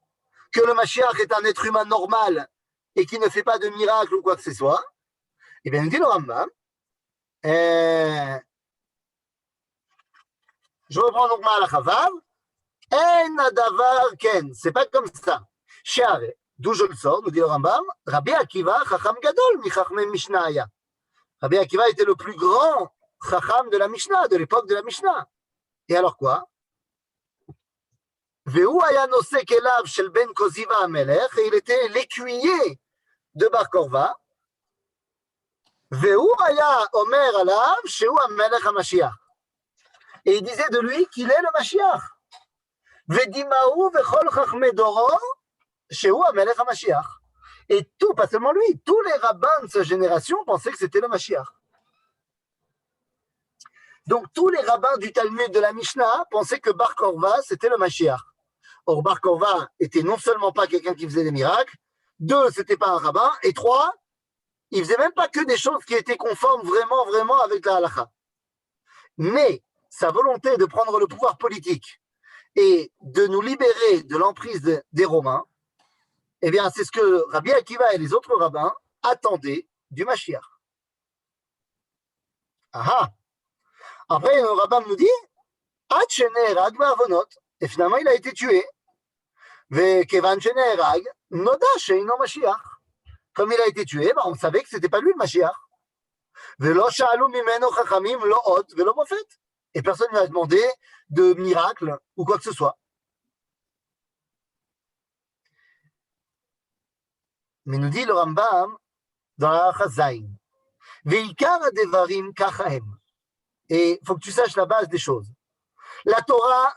que le Mashiach est un être humain normal et qui ne fait pas de miracle ou quoi que ce soit? Eh bien, nous dit le Rambam, je reprends donc ma halacha Vav, En adavar ken, c'est pas comme ça. Sheare, d'où je le sors, nous dit le Rambam, Rabbi Akiva, chacham gadol, mi chachmei Mishnaya. Rabbi Akiva était le plus grand chacham de la Mishnah, de l'époque de la Mishnah. Et alors quoi? והוא היה נושא כליו של בן קוזיבה המלך, et il était l'écuyer de Bar Korva, והוא היה אומר עליו שהוא המלך המשיח. Et il disait de lui qu'il est le Mashiach. ודימאו וכל חכמי דורו שהוא המלך המשיח. Et tout, pas seulement lui, tous les rabbins de sa génération pensaient que c'était le Mashiach. Donc tous les rabbins du Talmud de la Mishnah pensaient que Bar Korva c'était le Mashiach. Or, Bar Korva était non seulement pas quelqu'un qui faisait des miracles, 2, c'était pas un rabbin, et 3, il faisait même pas que des choses qui étaient conformes vraiment avec la halakha. Mais sa volonté de prendre le pouvoir politique et de nous libérer de l'emprise des Romains, eh bien, c'est ce que Rabbi Akiva et les autres rabbins attendaient du Mashiach. Ah! Après, le rabbin nous dit, Ad shene'erag ba'avonot. Et finalement, il a été tué. וכיוון שנהרג, נודע שאינו משיח. Comme il a été tué, on savait que ce n'était pas lui le Mashiach. ולא שאלו ממנו חכמים לא אות ולא מופת. Et personne ne lui a demandé de miracle ou quoi que ce soit. Mais nous dit le Rambam dans la halacha Zayin, ועיקר הדברים ככה הם. Et il faut que tu saches la base des choses. La Torah,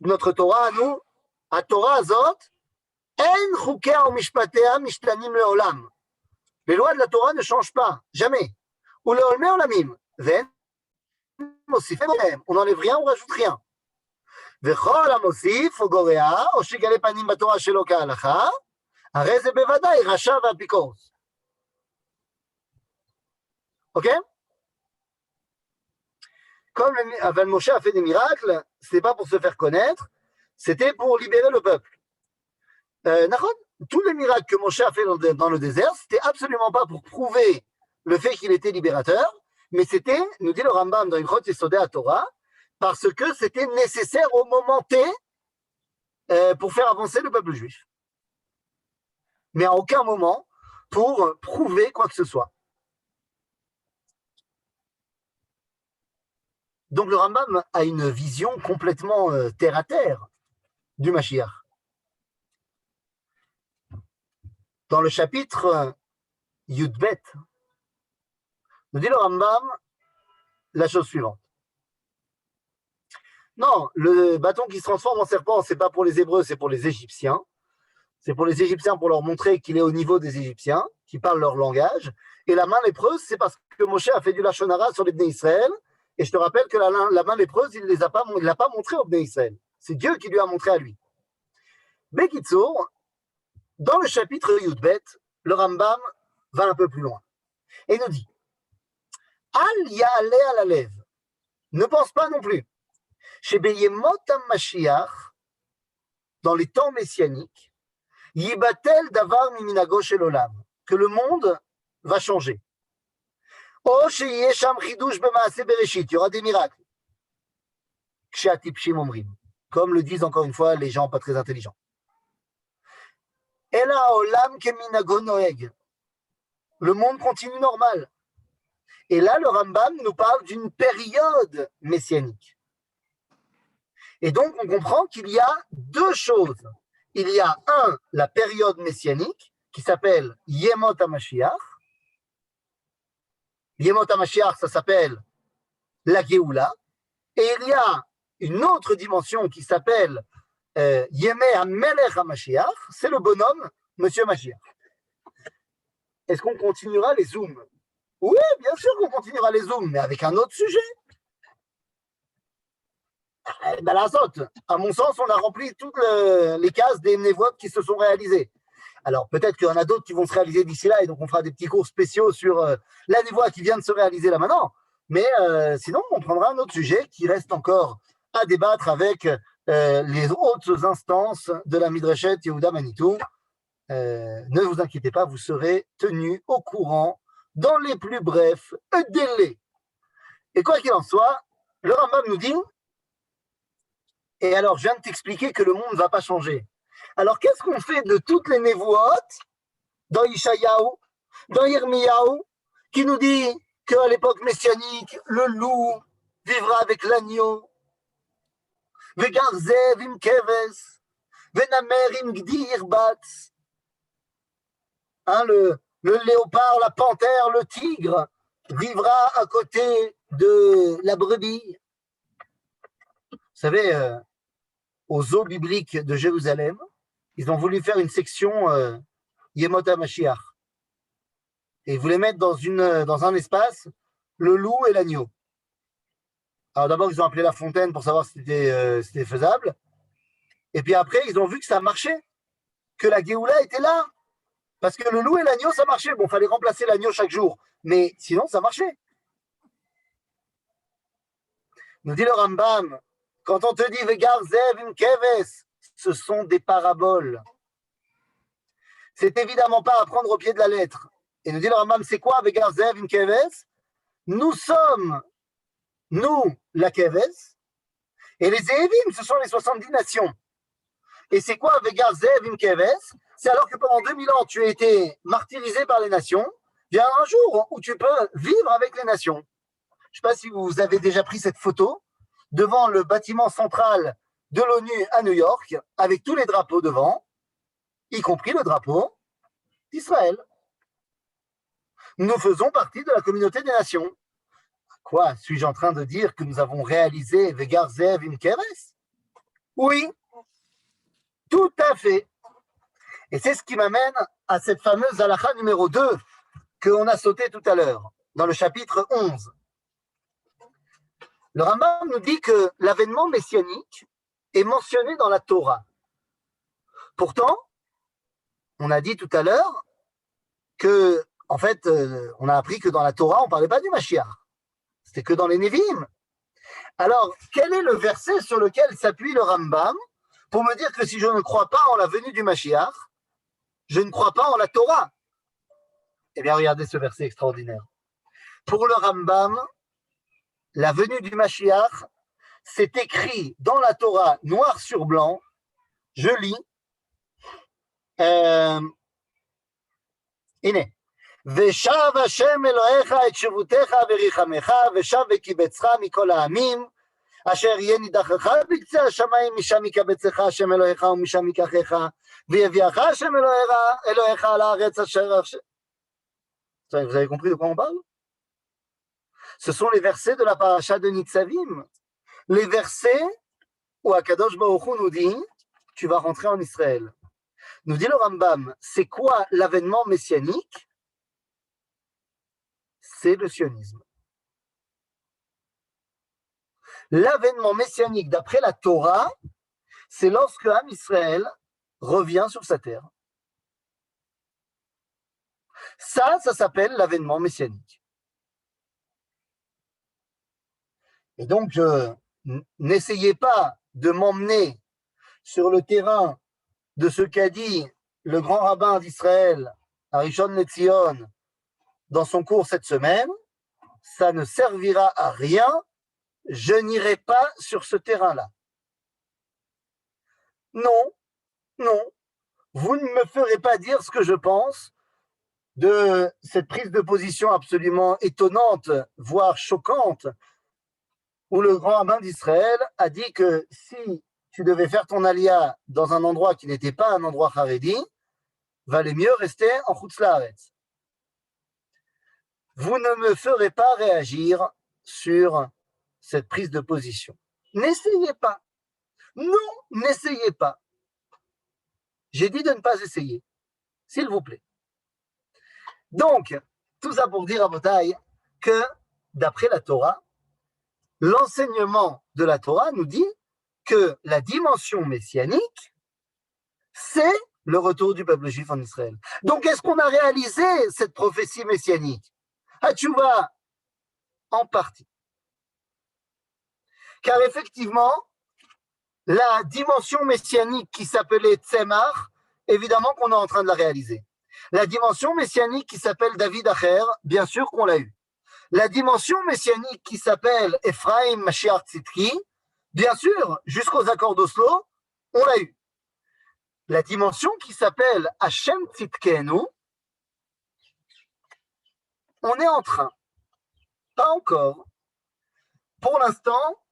notre Torah, nous, התורה הזאת, אין חוקיה ומשפטיה משתנים לעולם. Les lois de la Torah ne changent pas, jamais. ולעולמי עולמים, ואין מוסיפים עליהם, on n'enlève rien, on rajoute rien. וכל המוסיף או גורע, או שיגלה פנים בתורה שלו כהלכה, הרי זה בוודאי רשע ואפיקורס. אוקיי? Comme Moshe a fait des miracles, ce n'est pas pour se faire connaître, c'était pour libérer le peuple. Tous les miracles que Moshe a fait dans le désert, c'était absolument pas pour prouver le fait qu'il était libérateur, mais c'était, nous dit le Rambam dans Ilchot Yesodei HaTorah, parce que c'était nécessaire au moment T pour faire avancer le peuple juif. Mais à aucun moment pour prouver quoi que ce soit. Donc le Rambam a une vision complètement terre à terre du Mashiach. Dans le chapitre Yudbet, nous dit le Rambam la chose suivante. Non, le bâton qui se transforme en serpent, c'est pas pour les Hébreux, c'est pour les Égyptiens. C'est pour les Égyptiens pour leur montrer qu'il est au niveau des Égyptiens, qui parlent leur langage. Et la main lépreuse, c'est parce que Moshe a fait du Lachon Hara sur les Bnei Israël, Et je te rappelle que la main lépreuse, il ne l'a pas montré au Bnei Israël. C'est Dieu qui lui a montré à lui. Bekitsour, dans le chapitre Yudbet, le Rambam va un peu plus loin. Et nous dit, Al ya'ale al alev, ne pense pas non plus, chez Beyemot HaMashiach, dans les temps messianiques, Yibatel davar miminago shel olam, que le monde va changer. O sheyeh sham chidush b'maaseh bereshit, il y aura des miracles. Kshe'atipshim omrim, comme le disent encore une fois les gens pas très intelligents. Ela olam keminago noeg, le monde continue normal. Et là, le Rambam nous parle d'une période messianique. Et donc, on comprend qu'il y a deux choses. Il y a la période messianique qui s'appelle Yemot HaMashiach. Yemot HaMashiach, ça s'appelle la Géoula. Et il y a une autre dimension qui s'appelle Yemé HaMelech HaMashiach. C'est le bonhomme, Monsieur Mashiach. Est-ce qu'on continuera les zooms? Oui, bien sûr qu'on continuera les zooms, mais avec un autre sujet. Ben la saute. À mon sens, on a rempli toutes les cases des névotes qui se sont réalisées. Alors, peut-être qu'il y en a d'autres qui vont se réaliser d'ici là, et donc on fera des petits cours spéciaux sur la névoie qui vient de se réaliser là maintenant. Mais sinon, on prendra un autre sujet qui reste encore à débattre avec les hautes instances de la Midreshet Yehuda Manitou. Ne vous inquiétez pas, vous serez tenus au courant dans les plus brefs délais. Et quoi qu'il en soit, le Rambam nous dit, et alors je viens de t'expliquer que le monde ne va pas changer. Alors qu'est-ce qu'on fait de toutes les névoites dans Ishayahu, dans Yirmiyahu, qui nous dit qu'à l'époque messianique, le loup vivra avec l'agneau, Vegarzev im keves, Venamer im gdi irbatz, le léopard, la panthère, le tigre vivra à côté de la brebis. Vous savez, aux eaux bibliques de Jérusalem, ils ont voulu faire une section Yemot HaMashiach. Et ils voulaient mettre dans un espace le loup et l'agneau. Alors d'abord, ils ont appelé la fontaine pour savoir si c'était faisable. Et puis après, ils ont vu que ça marchait, que la Géoula était là. Parce que le loup et l'agneau, ça marchait. Bon, il fallait remplacer l'agneau chaque jour. Mais sinon, ça marchait. Nous dit le Rambam, quand on te dit Vegarzev im keves, ce sont des paraboles. C'est évidemment pas à prendre au pied de la lettre. Et nous dit le Rambam, c'est quoi Vegarzev im keves? Nous sommes, nous, la keves, et les Zévim, ce sont les 70 nations. Et c'est quoi Vegarzev im keves? C'est alors que pendant 2000 ans, tu as été martyrisé par les nations, vient un jour où tu peux vivre avec les nations. Je ne sais pas si vous avez déjà pris cette photo devant le bâtiment central de l'ONU à New York, avec tous les drapeaux devant, y compris le drapeau d'Israël. Nous faisons partie de la communauté des nations. Quoi, suis-je en train de dire que nous avons réalisé Vegarzev im keves? Oui, tout à fait. Et c'est ce qui m'amène à cette fameuse halakha numéro 2 qu'on a sauté tout à l'heure, dans le chapitre 11. Le Rambam nous dit que l'avènement messianique est mentionné dans la Torah. Pourtant, on a dit tout à l'heure que, en fait, on a appris que dans la Torah, on ne parlait pas du Mashiach. C'était que dans les Nevi'im. Alors, quel est le verset sur lequel s'appuie le Rambam pour me dire que si je ne crois pas en la venue du Mashiach, je ne crois pas en la Torah? Eh bien, regardez ce verset extraordinaire. Pour le Rambam, la venue du Mashiach, c'est écrit dans la Torah noir sur blanc. Je lis. הנה, ושב השם אלוהיך את שבותך וריחמך ושב וקיבצך מכל העמים אשר יהיה נידחך בקצה השמיים משם יקבצך השם אלוהיך ומשם ייקחך ויביאך השם אלוהיך על הארץ אשר... Vous avez compris de quoi on parle? Ce sont les versets de la paracha de Nitzavim. Les versets où Akadosh Baruch Hu nous dit tu vas rentrer en Israël. Nous dit le Rambam, c'est quoi l'avènement messianique? C'est le sionisme. L'avènement messianique d'après la Torah, c'est lorsque Am Israël revient sur sa terre. Ça s'appelle l'avènement messianique. Et donc, n'essayez pas de m'emmener sur le terrain de ce qu'a dit le grand rabbin d'Israël, Arishon LeZion, dans son cours cette semaine. Ça ne servira à rien. Je n'irai pas sur ce terrain-là. Non, non. Vous ne me ferez pas dire ce que je pense de cette prise de position absolument étonnante, voire choquante, où le grand rabbin d'Israël a dit que si tu devais faire ton alia dans un endroit qui n'était pas un endroit haredi, valait mieux rester en Chutz La'aretz. Vous ne me ferez pas réagir sur cette prise de position. N'essayez pas. Non, n'essayez pas. J'ai dit de ne pas essayer, s'il vous plaît. Donc, tout ça pour dire à Botaï que, d'après la Torah, l'enseignement de la Torah nous dit que la dimension messianique, c'est le retour du peuple juif en Israël. Donc, est-ce qu'on a réalisé cette prophétie messianique? Hatchouva, en partie. Car effectivement, la dimension messianique qui s'appelait Tzemach, évidemment qu'on est en train de la réaliser. La dimension messianique qui s'appelle David Acher, bien sûr qu'on l'a eu. La dimension messianique qui s'appelle Ephraim Mashiach Tzidki, bien sûr, jusqu'aux accords d'Oslo, on l'a eu. La dimension qui s'appelle Hashem Tzidkenu, on est en train, pas encore. Pour l'instant,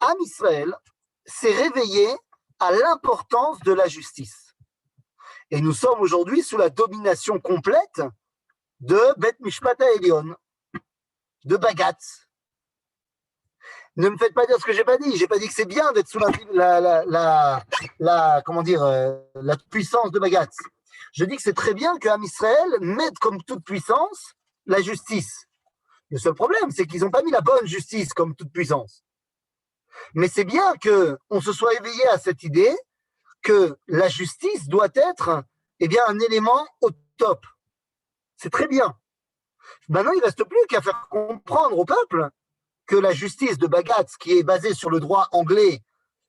Am Israël s'est réveillé à l'importance de la justice. Et nous sommes aujourd'hui sous la domination complète de Bet Mishpat HaElyon, de Bagatz. Ne me faites pas dire ce que j'ai pas dit. J'ai pas dit que c'est bien d'être sous la puissance de Bagatz. Je dis que c'est très bien qu'Am Israël mette comme toute puissance la justice. Le seul problème, c'est qu'ils n'ont pas mis la bonne justice comme toute puissance. Mais c'est bien qu'on se soit éveillé à cette idée que la justice doit être un élément au top. C'est très bien. Maintenant, il ne reste plus qu'à faire comprendre au peuple que la justice de Bagatz, qui est basée sur le droit anglais,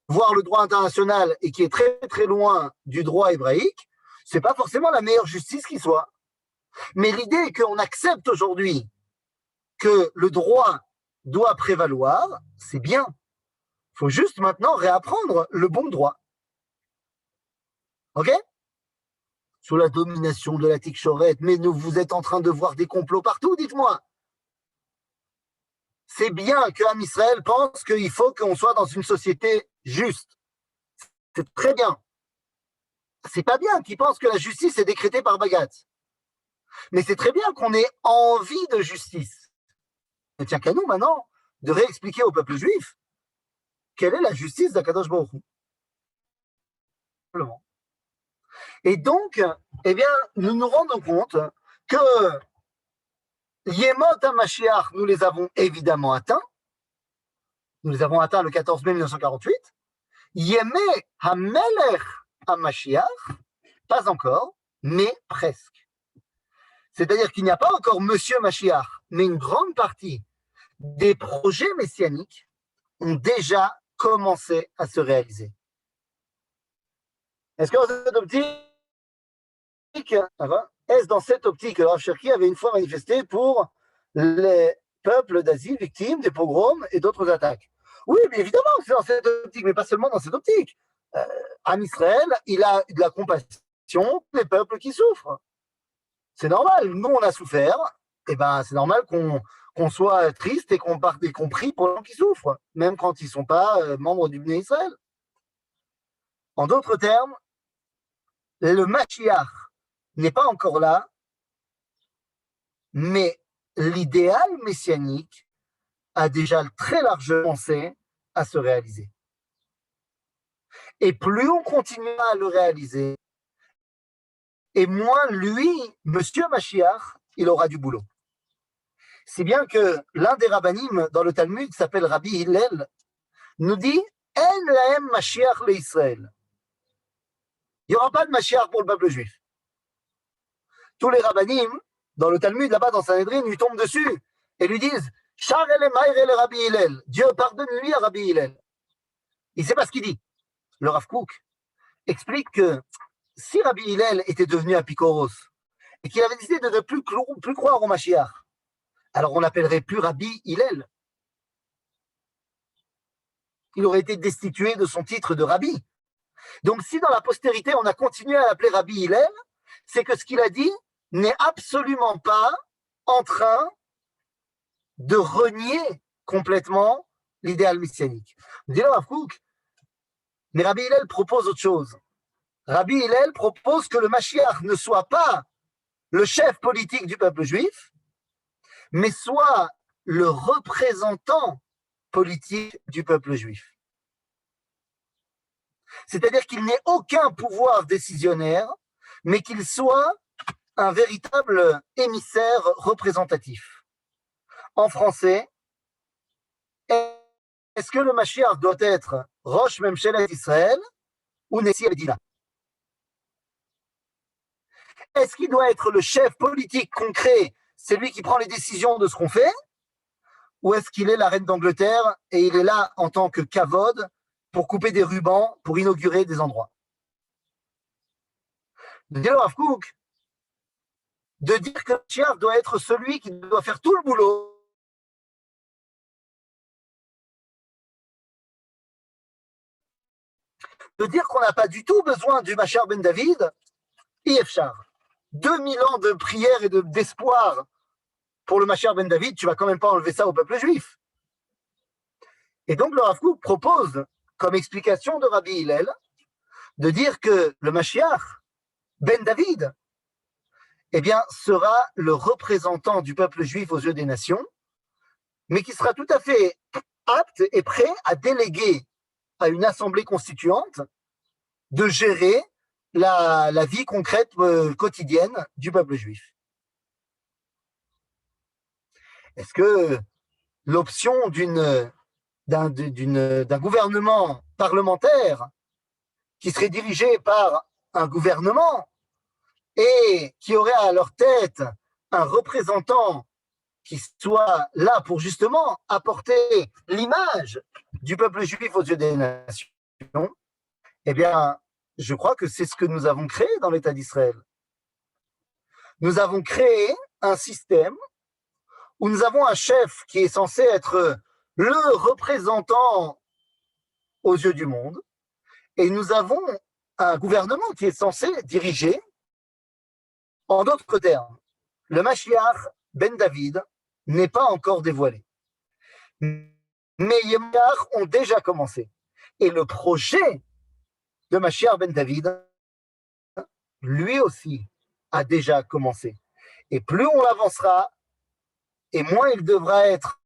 voire le droit international, et qui est très très loin du droit hébraïque, c'est pas forcément la meilleure justice qui soit. Mais l'idée qu'on accepte aujourd'hui que le droit doit prévaloir, c'est bien. Il faut juste maintenant réapprendre le bon droit. Ok? Sous la domination de la Tikchoret, mais vous êtes en train de voir des complots partout, dites-moi. C'est bien qu'Am Israël pense qu'il faut qu'on soit dans une société juste. C'est très bien. C'est pas bien qu'ils pensent que la justice est décrétée par Bagatz. Mais c'est très bien qu'on ait envie de justice. Il ne tient qu'à nous maintenant de réexpliquer au peuple juif quelle est la justice d'Akadosh Baruch Hu. Simplement. Et donc, nous nous rendons compte que Yemot HaMashiach, nous les avons évidemment atteints. Nous les avons atteints le 14 mai 1948. Yemé HaMelech HaMashiach, pas encore, mais presque. C'est-à-dire qu'il n'y a pas encore Monsieur Mashiach, mais une grande partie des projets messianiques ont déjà commencé à se réaliser. Est-ce que dans cette optique, le Rav Cherki avait une fois manifesté pour les peuples d'Asie victimes des pogroms et d'autres attaques? Oui, mais évidemment, c'est dans cette optique, mais pas seulement dans cette optique. Am Israël, il a de la compassion pour les peuples qui souffrent. C'est normal. Nous, on a souffert. Et c'est normal qu'on soit triste et qu'on prie pour les gens qui souffrent, même quand ils ne sont pas membres du Bnei Israël. En d'autres termes, le Mashiach n'est pas encore là, mais l'idéal messianique a déjà très largement commencé à se réaliser. Et plus on continuera à le réaliser, et moins lui, Monsieur Mashiach, il aura du boulot. Si bien que l'un des rabbinim dans le Talmud s'appelle Rabbi Hillel, nous dit En lahem Mashiach le Israël. Il n'y aura pas de Mashiach pour le peuple juif. Tous les rabbinim, dans le Talmud, là-bas, dans Sanhedrin, lui tombent dessus et lui disent Char ele Maïr ele Rabbi Hillel. Dieu pardonne-lui à Rabbi Hillel. Il ne sait pas ce qu'il dit. Le Rav Kook explique que si Rabbi Hillel était devenu Apikoros et qu'il avait décidé de ne plus croire au Mashiach, alors on n'appellerait plus Rabbi Hillel. Il aurait été destitué de son titre de Rabbi. Donc si dans la postérité on a continué à l'appeler Rabbi Hillel, c'est que ce qu'il a dit n'est absolument pas en train de renier complètement l'idéal messianique. Dit le Rav Kook, mais Rabbi Hillel propose autre chose. Rabbi Hillel propose que le Mashiach ne soit pas le chef politique du peuple juif, mais soit le représentant politique du peuple juif. C'est-à-dire qu'il n'ait aucun pouvoir décisionnaire, mais qu'il soit un véritable émissaire représentatif. En français, est-ce que le Mashiach doit être Rosh Memshelet Israël ou Nessi Medina? Est-ce qu'il doit être le chef politique concret, c'est lui qui prend les décisions de ce qu'on fait, ou est-ce qu'il est la reine d'Angleterre et il est là en tant que kavod pour couper des rubans, pour inaugurer des endroits? De dire Rav Kook, de dire que le Mashiach doit être celui qui doit faire tout le boulot, de dire qu'on n'a pas du tout besoin du Mashiach ben David, Yefchar. 2000 ans de prière et d'espoir pour le Mashiach ben David, tu vas quand même pas enlever ça au peuple juif. Et donc le Rav Kook propose, comme explication de Rabbi Hillel, de dire que le Mashiach ben David, eh bien, sera le représentant du peuple juif aux yeux des nations, mais qui sera tout à fait apte et prêt à déléguer à une assemblée constituante de gérer la vie concrète quotidienne du peuple juif. Est-ce que l'option d'un gouvernement parlementaire qui serait dirigé par un gouvernement et qui aurait à leur tête un représentant qui soit là pour justement apporter l'image du peuple juif aux yeux des nations, eh bien, je crois que c'est ce que nous avons créé dans l'État d'Israël. Nous avons créé un système où nous avons un chef qui est censé être le représentant aux yeux du monde, et nous avons un gouvernement qui est censé diriger. En d'autres termes, le Mashiach ben David n'est pas encore dévoilé. Mais les Mashiach ont déjà commencé. Et le projet de Mashiach ben David, lui aussi, a déjà commencé. Et plus on avancera, et moins il devra être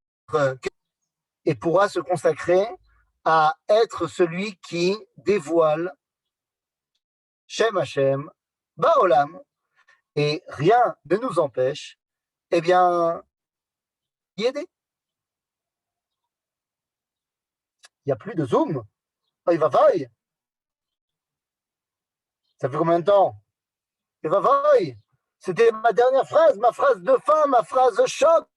et pourra se consacrer à être celui qui dévoile Shem Hashem, Baolam, et rien ne nous empêche, eh bien, d'y aider. Il n'y a plus de Zoom. Oh, il va vaille. Ça fait combien de temps? Il va vaille. C'était ma dernière phrase, ma phrase de fin, ma phrase choc.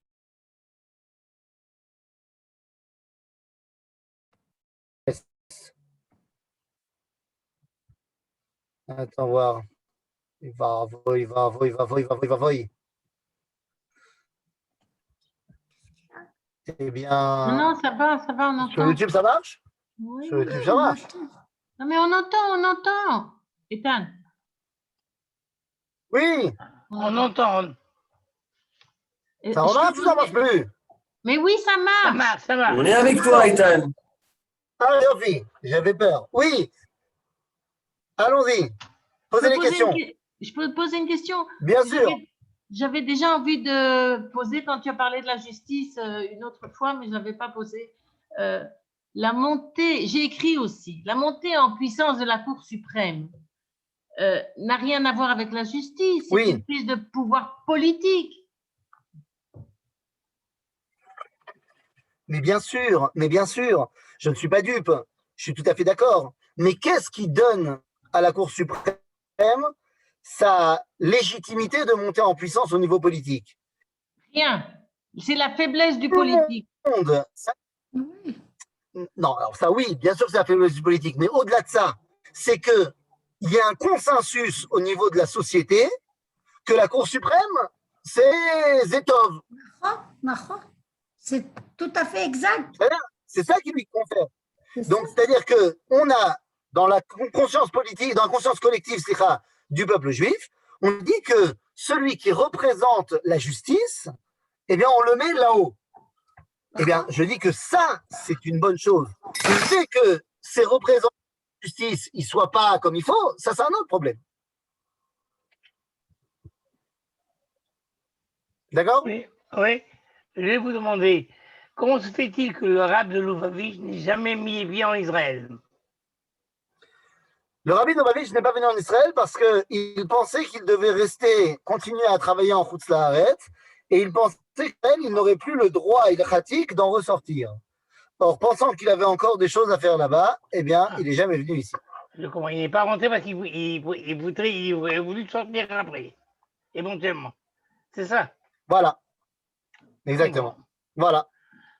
Attends voir. Il va. Eh bien. Non, ça va, on entend. Sur YouTube, ça marche? Oui, Sur YouTube, ça marche. non, mais on entend. Ethan. Oui. On entend. Ça remarche ou ça marche plus? Mais oui, ça marche. Ça marche. On est avec toi, Ethan. Ah, Yofi, j'avais peur. Oui. Allons-y. Posez les questions. Je peux te poser une question? Bien sûr. J'avais déjà envie de poser quand tu as parlé de la justice une autre fois, mais je ne l'avais pas posé. La montée, j'ai écrit aussi, la montée en puissance de la Cour suprême n'a rien à voir avec la justice, c'est une prise de pouvoir politique. Mais bien sûr, Je ne suis pas dupe, je suis tout à fait d'accord. Mais qu'est-ce qui donne à la Cour suprême sa légitimité de monter en puissance au niveau politique? Rien. C'est la faiblesse du politique. Oui. Non, alors ça oui, bien sûr que c'est la faiblesse du politique, mais au-delà de ça, c'est qu'il y a un consensus au niveau de la société que la Cour suprême, c'est Zetov. C'est tout à fait exact. C'est ça qui lui confère. C'est Donc, ça. c'est-à-dire qu'on a, dans la conscience politique, dans la conscience collective du peuple juif, on dit que celui qui représente la justice, eh bien, on le met là-haut. Eh bien, je dis que ça, c'est une bonne chose. Le fait que ces représentants de la justice ne soient pas comme il faut, ça, c'est un autre problème. D'accord? Oui, oui. Je vais vous demander, comment se fait-il que le rabbin de Lubavitch n'ait jamais mis les pieds en Israël? Le rabbi de Lubavitch n'est pas venu en Israël parce qu'il pensait qu'il devait continuer à travailler en Chutz La'aretz, et il pensait qu'il n'aurait plus le droit ilchatique d'en ressortir. Or, pensant qu'il avait encore des choses à faire là-bas, eh bien, il n'est jamais venu ici. Je comprends. Il n'est pas rentré parce qu'il aurait voulu sortir après, éventuellement. C'est ça? Voilà. Exactement. Voilà.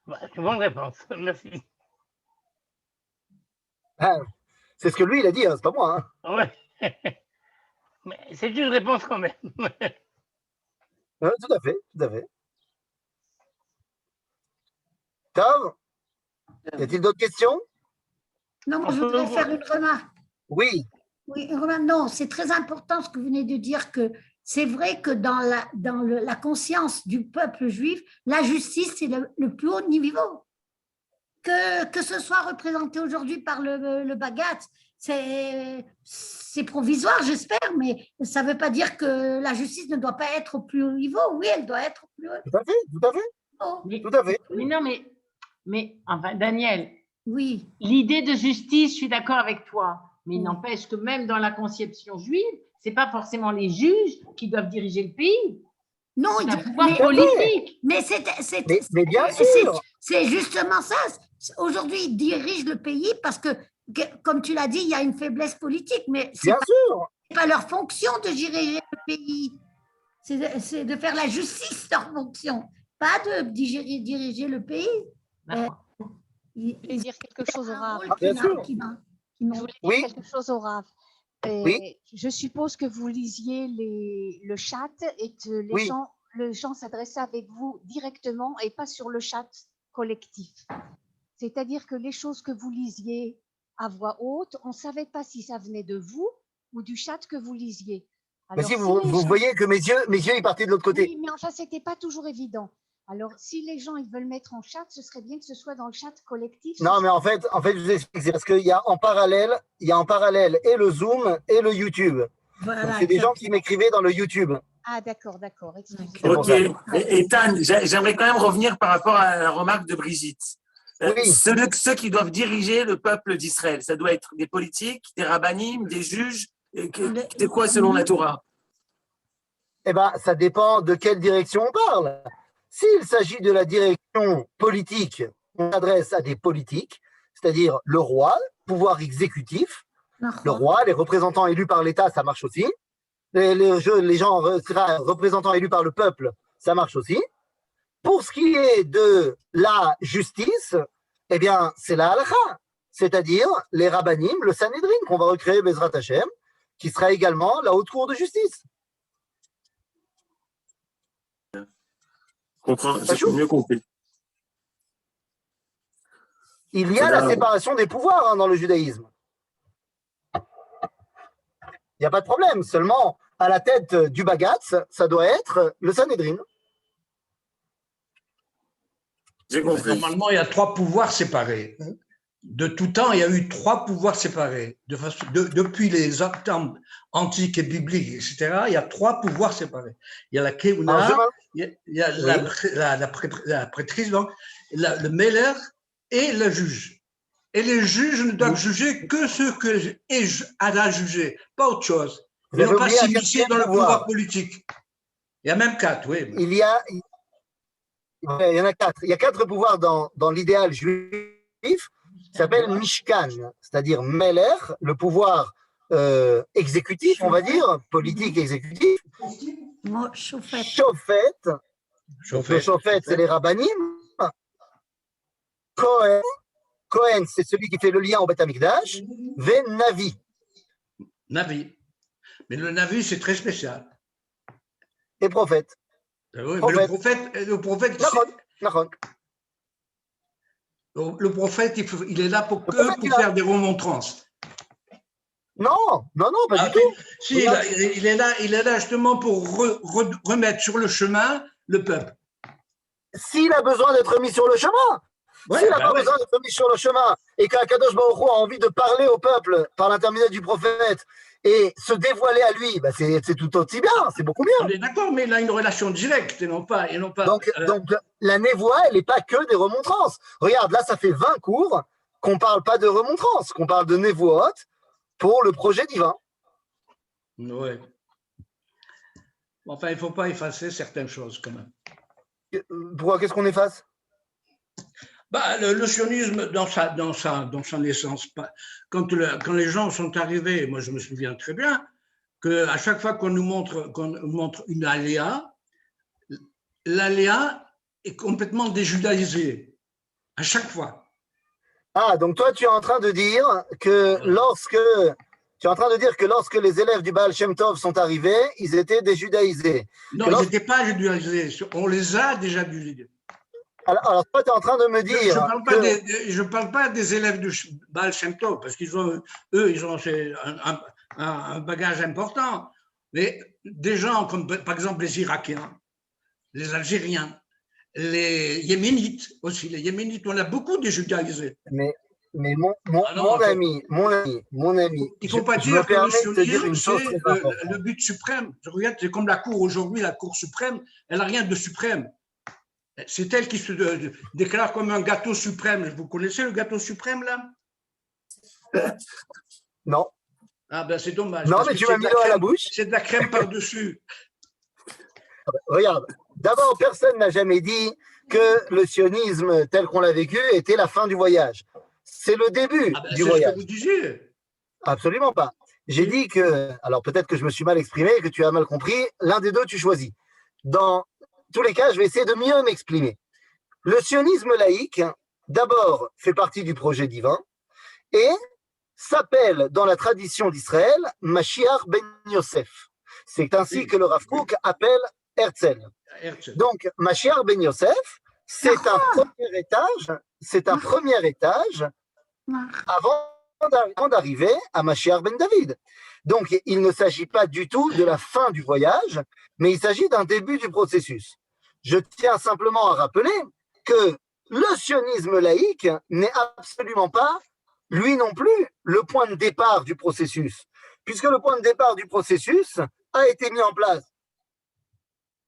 Bah, c'est une bonne réponse. Merci. Ah, c'est ce que lui, il a dit, hein, c'est pas moi. Hein. Ouais. Mais c'est une réponse quand même. Tout à fait, tout à fait. Tov, y a-t-il d'autres questions? Non, je voudrais faire une remarque. Oui. Oui, une remarque. Non, c'est très important ce que vous venez de dire, que c'est vrai que dans la conscience du peuple juif, la justice, c'est le plus haut niveau. Que ce soit représenté aujourd'hui par le Bagat, c'est provisoire, j'espère, mais ça ne veut pas dire que la justice ne doit pas être au plus haut niveau. Oui, elle doit être au plus haut Tout à fait, tout à fait. niveau. Tout à fait. Mais non, mais enfin, Daniel, Oui. l'idée de justice, je suis d'accord avec toi, mais il n'empêche que même dans la conception juive, ce n'est pas forcément les juges qui doivent diriger le pays. Non, C'est un pouvoir mais, politique. Mais bien sûr. c'est justement ça. Aujourd'hui, ils dirigent le pays parce que, comme tu l'as dit, il y a une faiblesse politique, mais ce Bien sûr. n'est pas leur fonction de diriger le pays. C'est de faire la justice, leur fonction, pas de diriger le pays. D'accord. Je voulais dire quelque chose au Rav. Bien sûr. Je voulais dire Oui. quelque chose au Rav. Oui. Je suppose que vous lisiez le chat et que Oui. les gens s'adressaient avec vous directement et pas sur le chat collectif. C'est-à-dire que les choses que vous lisiez à voix haute, on ne savait pas si ça venait de vous ou du chat que vous lisiez. Mais Alors, si si vous les gens- voyez que mes yeux, ils partaient de l'autre côté. Oui, mais enfin, ce n'était pas toujours évident. Alors, si les gens ils veulent mettre en chat, ce serait bien que ce soit dans le chat collectif. Non, mais en fait, je vous explique, c'est parce qu'il y a en parallèle et le Zoom et le YouTube. Voilà, Donc, c'est des gens qui m'écrivaient dans le YouTube. Ah, d'accord, excusez-moi. C'est pour Ok. ça. Et Tan, j'aimerais quand même revenir par rapport à la remarque de Brigitte. Oui. Ceux qui doivent diriger le peuple d'Israël, ça doit être des politiques, des rabbinim, des juges. C'est quoi selon la Torah? Eh bien, ça dépend de quelle direction on parle. S'il s'agit de la direction politique, on s'adresse à des politiques, c'est-à-dire le roi, pouvoir exécutif. Le roi, les représentants élus par l'État, ça marche aussi. Les gens représentants élus par le peuple, ça marche aussi. Pour ce qui est de la justice, eh bien, c'est la halakha, c'est-à-dire les rabbinim, le Sanhedrin, qu'on va recréer Bezrat Hashem, qui sera également la haute cour de justice. J'ai mieux compris. Il y a la séparation des pouvoirs dans le judaïsme. Il n'y a pas de problème. Seulement, à la tête du Bagatz, ça doit être le Sanhedrin. J'ai compris. Normalement, il y a 3 pouvoirs séparés. De tout temps, il y a eu 3 pouvoirs séparés. Depuis les temps antiques et bibliques, etc., il y a 3 pouvoirs séparés. Il y a la Keuna, il y a la prêtrise, donc, le Meller et le juge. Et les juges ne doivent juger que ce que a jugé, pas autre chose. Ils n'ont pas s'immiscer dans le pouvoir politique. Il y a même 4, oui. Il y en a 4. Il y a 4 pouvoirs dans l'idéal juif. qui s'appelle Mishkan, c'est-à-dire Meler, le pouvoir exécutif, on va dire, politique exécutif. Chauffette. Shofet, le Shofet, c'est les rabbanim. Cohen, c'est celui qui fait le lien au Beth Amikdash. Ve Navi. Navi. Mais le Navi, c'est très spécial. Et prophète. Oui, mais le prophète, Nachon. Le prophète, il est là pour faire des remontrances. Non, pas du tout. Si, il est là justement pour remettre sur le chemin le peuple. S'il a besoin d'être mis sur le chemin, s'il n'a pas besoin d'être mis sur le chemin, et qu'Akadosh Baruch Hu a envie de parler au peuple par l'intermédiaire du prophète et se dévoiler à lui, c'est tout aussi bien, c'est beaucoup bien. On est d'accord, mais il a une relation directe et non pas. Donc la névoie, elle n'est pas que des remontrances. Regarde, là, ça fait 20 cours qu'on ne parle pas de remontrances, qu'on parle de névoot pour le projet divin. Oui. Enfin, il ne faut pas effacer certaines choses quand même. Pourquoi? Qu'est-ce qu'on efface? Le sionisme dans son essence. Quand les gens sont arrivés, moi je me souviens très bien qu'à chaque fois qu'on nous montre une aléa, l'aléa est complètement déjudaïsée. À chaque fois. Ah, donc toi tu es en train de dire que lorsque les élèves du Baal Shem Tov sont arrivés, ils étaient déjudaïsés. Non, ils n'étaient pas judaïsés. On les a déjà judaïsés. Alors toi, tu es en train de me dire… Je ne parle pas des élèves du Baal Shem Tov, parce qu'ils ont un bagage important. Mais des gens comme, par exemple, les Irakiens, les Algériens, les Yéménites aussi. Les Yéménites, on a beaucoup déjudaïsés. Mais mon ami, il ne faut pas dire que le sionisme, c'est le but suprême. Je regarde, c'est comme la Cour aujourd'hui, la Cour suprême, elle n'a rien de suprême. C'est elle qui se déclare comme un gâteau suprême. Vous connaissez le gâteau suprême, là? Non. Ah ben c'est dommage. Non, mais tu m'as mis l'eau à la bouche. C'est de la crème par-dessus. Regarde, d'abord, personne n'a jamais dit que le sionisme tel qu'on l'a vécu était la fin du voyage. C'est le début du voyage. C'est ce que vous disiez. Absolument pas. J'ai dit que, alors peut-être que je me suis mal exprimé, que tu as mal compris, l'un des deux tu choisis. Dans tous les cas, je vais essayer de mieux m'exprimer. Le sionisme laïque, d'abord, fait partie du projet divin et s'appelle dans la tradition d'Israël Mashiach ben Yosef. C'est ainsi que le Rav Kook appelle Herzl. Donc, Mashiach ben Yosef, c'est un premier étage avant d'arriver à Mashiach ben David. Donc, il ne s'agit pas du tout de la fin du voyage, mais il s'agit d'un début du processus. Je tiens simplement à rappeler que le sionisme laïque n'est absolument pas, lui non plus, le point de départ du processus, puisque le point de départ du processus a été mis en place.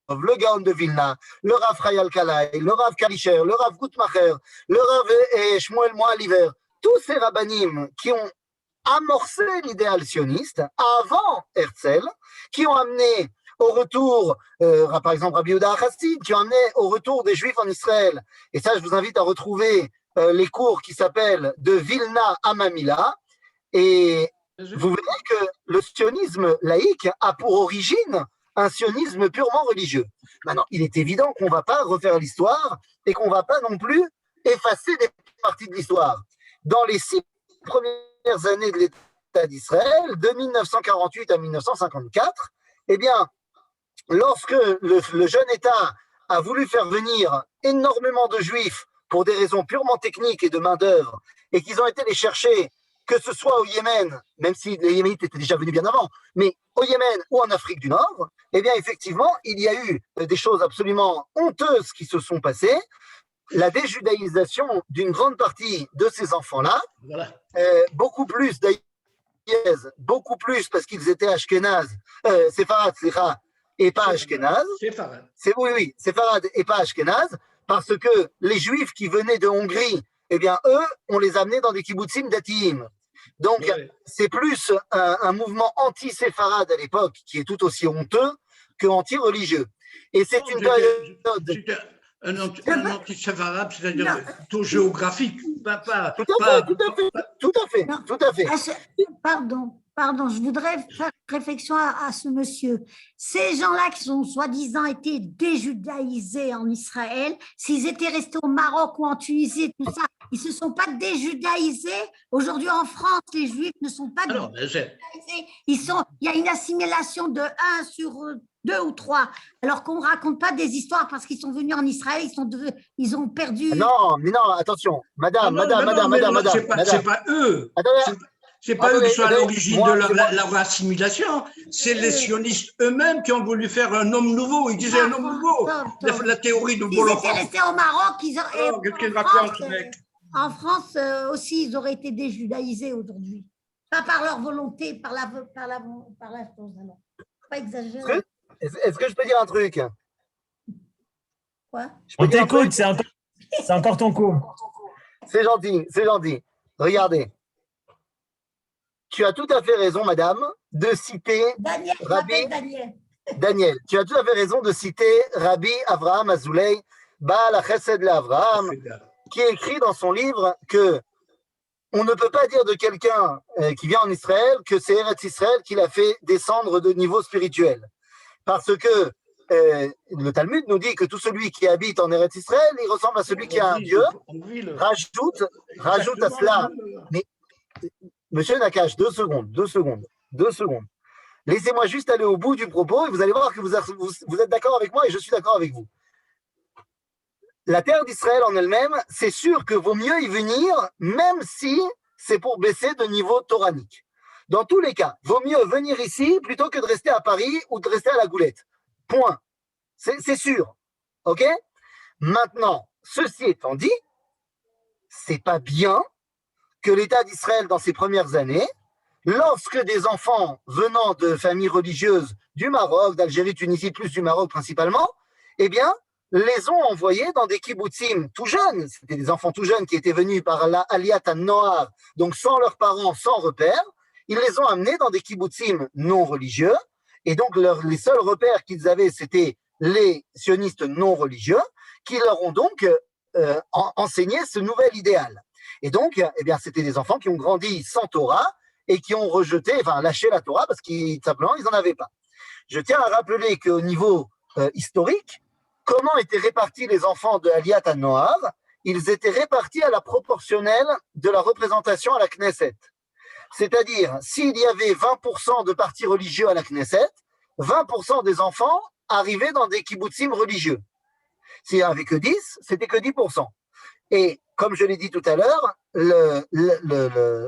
Le Gaon de Vilna, le Rav Chayal Kalai, le Rav Kalischer, le Rav Gutmacher, le Rav Shmuel Moaliver, tous ces rabbanim qui ont amorcé l'idéal sioniste avant Herzl, qui ont amené au retour, par exemple Rabbi Yehuda Chassid, qui ont amené au retour des Juifs en Israël. Et ça, je vous invite à retrouver les cours qui s'appellent De Vilna à Mamila. Et vous verrez que le sionisme laïque a pour origine un sionisme purement religieux. Maintenant, il est évident qu'on ne va pas refaire l'histoire et qu'on ne va pas non plus effacer des parties de l'histoire. Dans les 6 premières années de l'État d'Israël, de 1948 à 1954, eh bien, lorsque le jeune État a voulu faire venir énormément de Juifs pour des raisons purement techniques et de main-d'œuvre, et qu'ils ont été les chercher, que ce soit au Yémen, même si les Yéménites étaient déjà venus bien avant, mais au Yémen ou en Afrique du Nord, eh bien, effectivement, il y a eu des choses absolument honteuses qui se sont passées. La déjudaïsation d'une grande partie de ces enfants-là, beaucoup plus d'ailleurs, beaucoup plus parce qu'ils étaient Ashkénazes, Séfarades, et pas Ashkénazes. Oui, Séfarades et pas Ashkénazes, parce que les Juifs qui venaient de Hongrie, eh bien, eux, on les amenait dans des kibbutzim datiim. Donc, c'est plus un mouvement anti-séfarade à l'époque qui est tout aussi honteux que anti-religieux. Et c'est une période… un anti-séfarade, c'est-à-dire Non. plutôt géographique, pas Tout à fait. Non. Tout à fait. Pardon, je voudrais faire réflexion à ce monsieur. Ces gens-là qui ont soi-disant été déjudaïsés en Israël, s'ils étaient restés au Maroc ou en Tunisie, tout ça, ils ne se sont pas déjudaïsés. Aujourd'hui, en France, les Juifs ne sont pas Alors, déjudaïsés. Il y a une assimilation de 1 sur 2 ou 3, alors qu'on ne raconte pas des histoires parce qu'ils sont venus en Israël, ils ont perdu. Non, mais non, attention. Madame. C'est pas eux. Attendez. C'est pas eux qui sont à Attendez, l'origine moi, de c'est moi. leur assimilation. C'est les sionistes eux-mêmes qui ont voulu faire un homme nouveau. Ils disaient un homme nouveau. La théorie de Ils étaient Volokov. restés au Maroc. Oh, qu'est-ce qu'il raconte, ce mec? En France aussi, ils auraient été déjudaïsés aujourd'hui. Pas par leur volonté, par la chose. Alors, pas exagérer. Est-ce que je peux dire un truc? Quoi? Je peux On dire un t'écoute, truc c'est encore ton coup. C'est gentil, c'est gentil. Regardez. Tu as tout à fait raison, madame, de citer Daniel, je Rabbi m'appelle Daniel. Daniel. Tu as tout à fait raison de citer Rabbi Avraham Azoulay, Baal HaChesed LeAvraham, qui écrit dans son livre que on ne peut pas dire de quelqu'un qui vient en Israël que c'est Eretz Israël qui l'a fait descendre de niveau spirituel. Parce que le Talmud nous dit que tout celui qui habite en Eretz Israël, il ressemble à celui qui a un Dieu. Rajoute à cela. Mais, monsieur Nakache, 2 secondes. Laissez-moi juste aller au bout du propos et vous allez voir que vous êtes d'accord avec moi et je suis d'accord avec vous. La terre d'Israël en elle-même, c'est sûr que vaut mieux y venir, même si c'est pour baisser de niveau toranique. Dans tous les cas, vaut mieux venir ici plutôt que de rester à Paris ou de rester à la Goulette. Point. C'est sûr. OK? Maintenant, ceci étant dit, c'est pas bien que l'État d'Israël, dans ses premières années, lorsque des enfants venant de familles religieuses du Maroc, d'Algérie, Tunisie, plus du Maroc principalement, eh bien, les ont envoyés dans des kibbutzim tout jeunes. C'était des enfants tout jeunes qui étaient venus par la Aliyat Noar, donc sans leurs parents, sans repères. Ils les ont amenés dans des kibbutzim non religieux. Et donc, les seuls repères qu'ils avaient, c'était les sionistes non religieux, qui leur ont donc enseigné ce nouvel idéal. Et donc, eh bien, c'était des enfants qui ont grandi sans Torah et qui ont lâché la Torah parce qu'ils simplement, ils n'en avaient pas. Je tiens à rappeler qu'au niveau historique, comment étaient répartis les enfants de Aliyat Noar? Ils étaient répartis à la proportionnelle de la représentation à la Knesset. C'est-à-dire, s'il y avait 20% de partis religieux à la Knesset, 20% des enfants arrivaient dans des kibbutzim religieux. S'il n'y avait que 10, c'était que 10%. Et comme je l'ai dit tout à l'heure,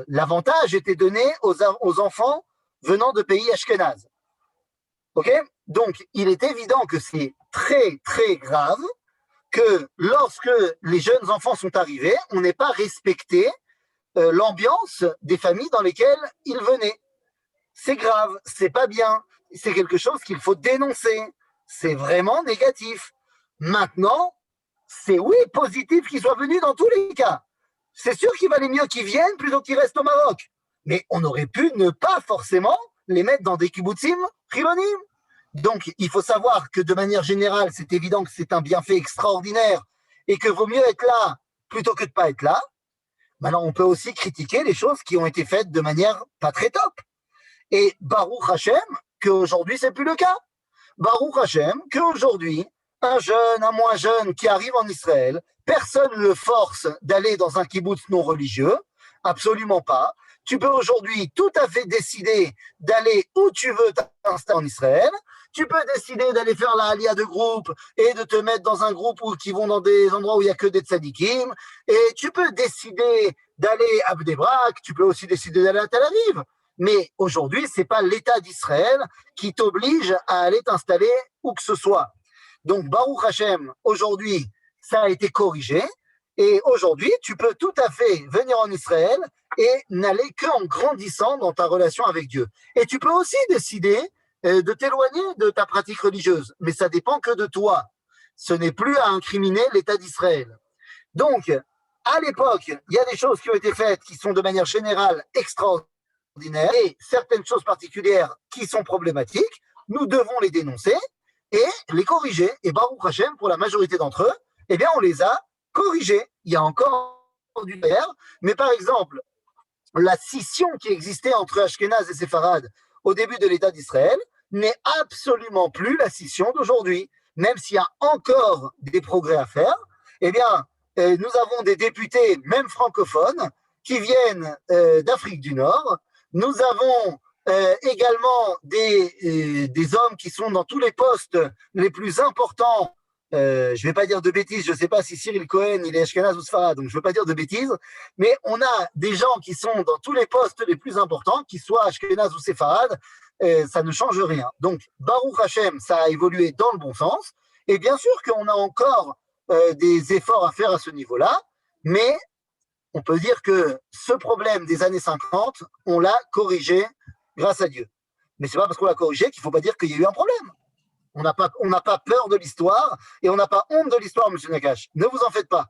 l'avantage était donné aux enfants venant de pays ashkénazes. OK? Donc, il est évident que c'est très, très grave que lorsque les jeunes enfants sont arrivés, on n'ait pas respecté l'ambiance des familles dans lesquelles ils venaient. C'est grave, c'est pas bien, c'est quelque chose qu'il faut dénoncer. C'est vraiment négatif. Maintenant, c'est oui, positif qu'ils soient venus dans tous les cas. C'est sûr qu'il valait mieux qu'ils viennent plutôt qu'ils restent au Maroc. Mais on aurait pu ne pas forcément les mettre dans des kibbutzim chilonim. Donc, il faut savoir que de manière générale, c'est évident que c'est un bienfait extraordinaire et que vaut mieux être là plutôt que de ne pas être là. Maintenant, on peut aussi critiquer les choses qui ont été faites de manière pas très top. Et Baruch Hashem, qu'aujourd'hui, c'est plus le cas. Baruch Hashem, qu'aujourd'hui, un jeune, un moins jeune qui arrive en Israël, personne ne le force d'aller dans un kibbutz non religieux, absolument pas. Tu peux aujourd'hui tout à fait décider d'aller où tu veux t'installer en Israël. Tu peux décider d'aller faire la alia de groupe et de te mettre dans un groupe qui vont dans des endroits où il n'y a que des tzadikim. Et tu peux décider d'aller à Bnei Brak, tu peux aussi décider d'aller à Tel Aviv. Mais aujourd'hui, ce n'est pas l'État d'Israël qui t'oblige à aller t'installer où que ce soit. Donc, Baruch Hashem, aujourd'hui, ça a été corrigé. Et aujourd'hui, tu peux tout à fait venir en Israël et n'aller qu'en grandissant dans ta relation avec Dieu. Et tu peux aussi décider de t'éloigner de ta pratique religieuse. Mais ça dépend que de toi. Ce n'est plus à incriminer l'État d'Israël. Donc, à l'époque, il y a des choses qui ont été faites qui sont de manière générale extraordinaires et certaines choses particulières qui sont problématiques. Nous devons les dénoncer et les corriger. Et Baruch Hashem, pour la majorité d'entre eux, eh bien, on les a corrigés. Il y a encore du faire, mais par exemple, la scission qui existait entre Ashkénaz et Séfarade au début de l'État d'Israël n'est absolument plus la scission d'aujourd'hui. Même s'il y a encore des progrès à faire, eh bien, nous avons des députés, même francophones, qui viennent d'Afrique du Nord. Nous avons également des hommes qui sont dans tous les postes les plus importants. Je ne vais pas dire de bêtises, je ne sais pas si Cyril Cohen il est Ashkenaz ou Sfarad, donc je ne veux pas dire de bêtises, mais on a des gens qui sont dans tous les postes les plus importants, qu'ils soient Ashkenaz ou Séfarad, ça ne change rien. Donc, Baruch Hashem, ça a évolué dans le bon sens, et bien sûr qu'on a encore des efforts à faire à ce niveau-là, mais on peut dire que ce problème des années 50, on l'a corrigé grâce à Dieu. Mais ce n'est pas parce qu'on l'a corrigé qu'il ne faut pas dire qu'il y a eu un problème. On n'a pas peur de l'histoire et on n'a pas honte de l'histoire, M. Nakash. Ne vous en faites pas.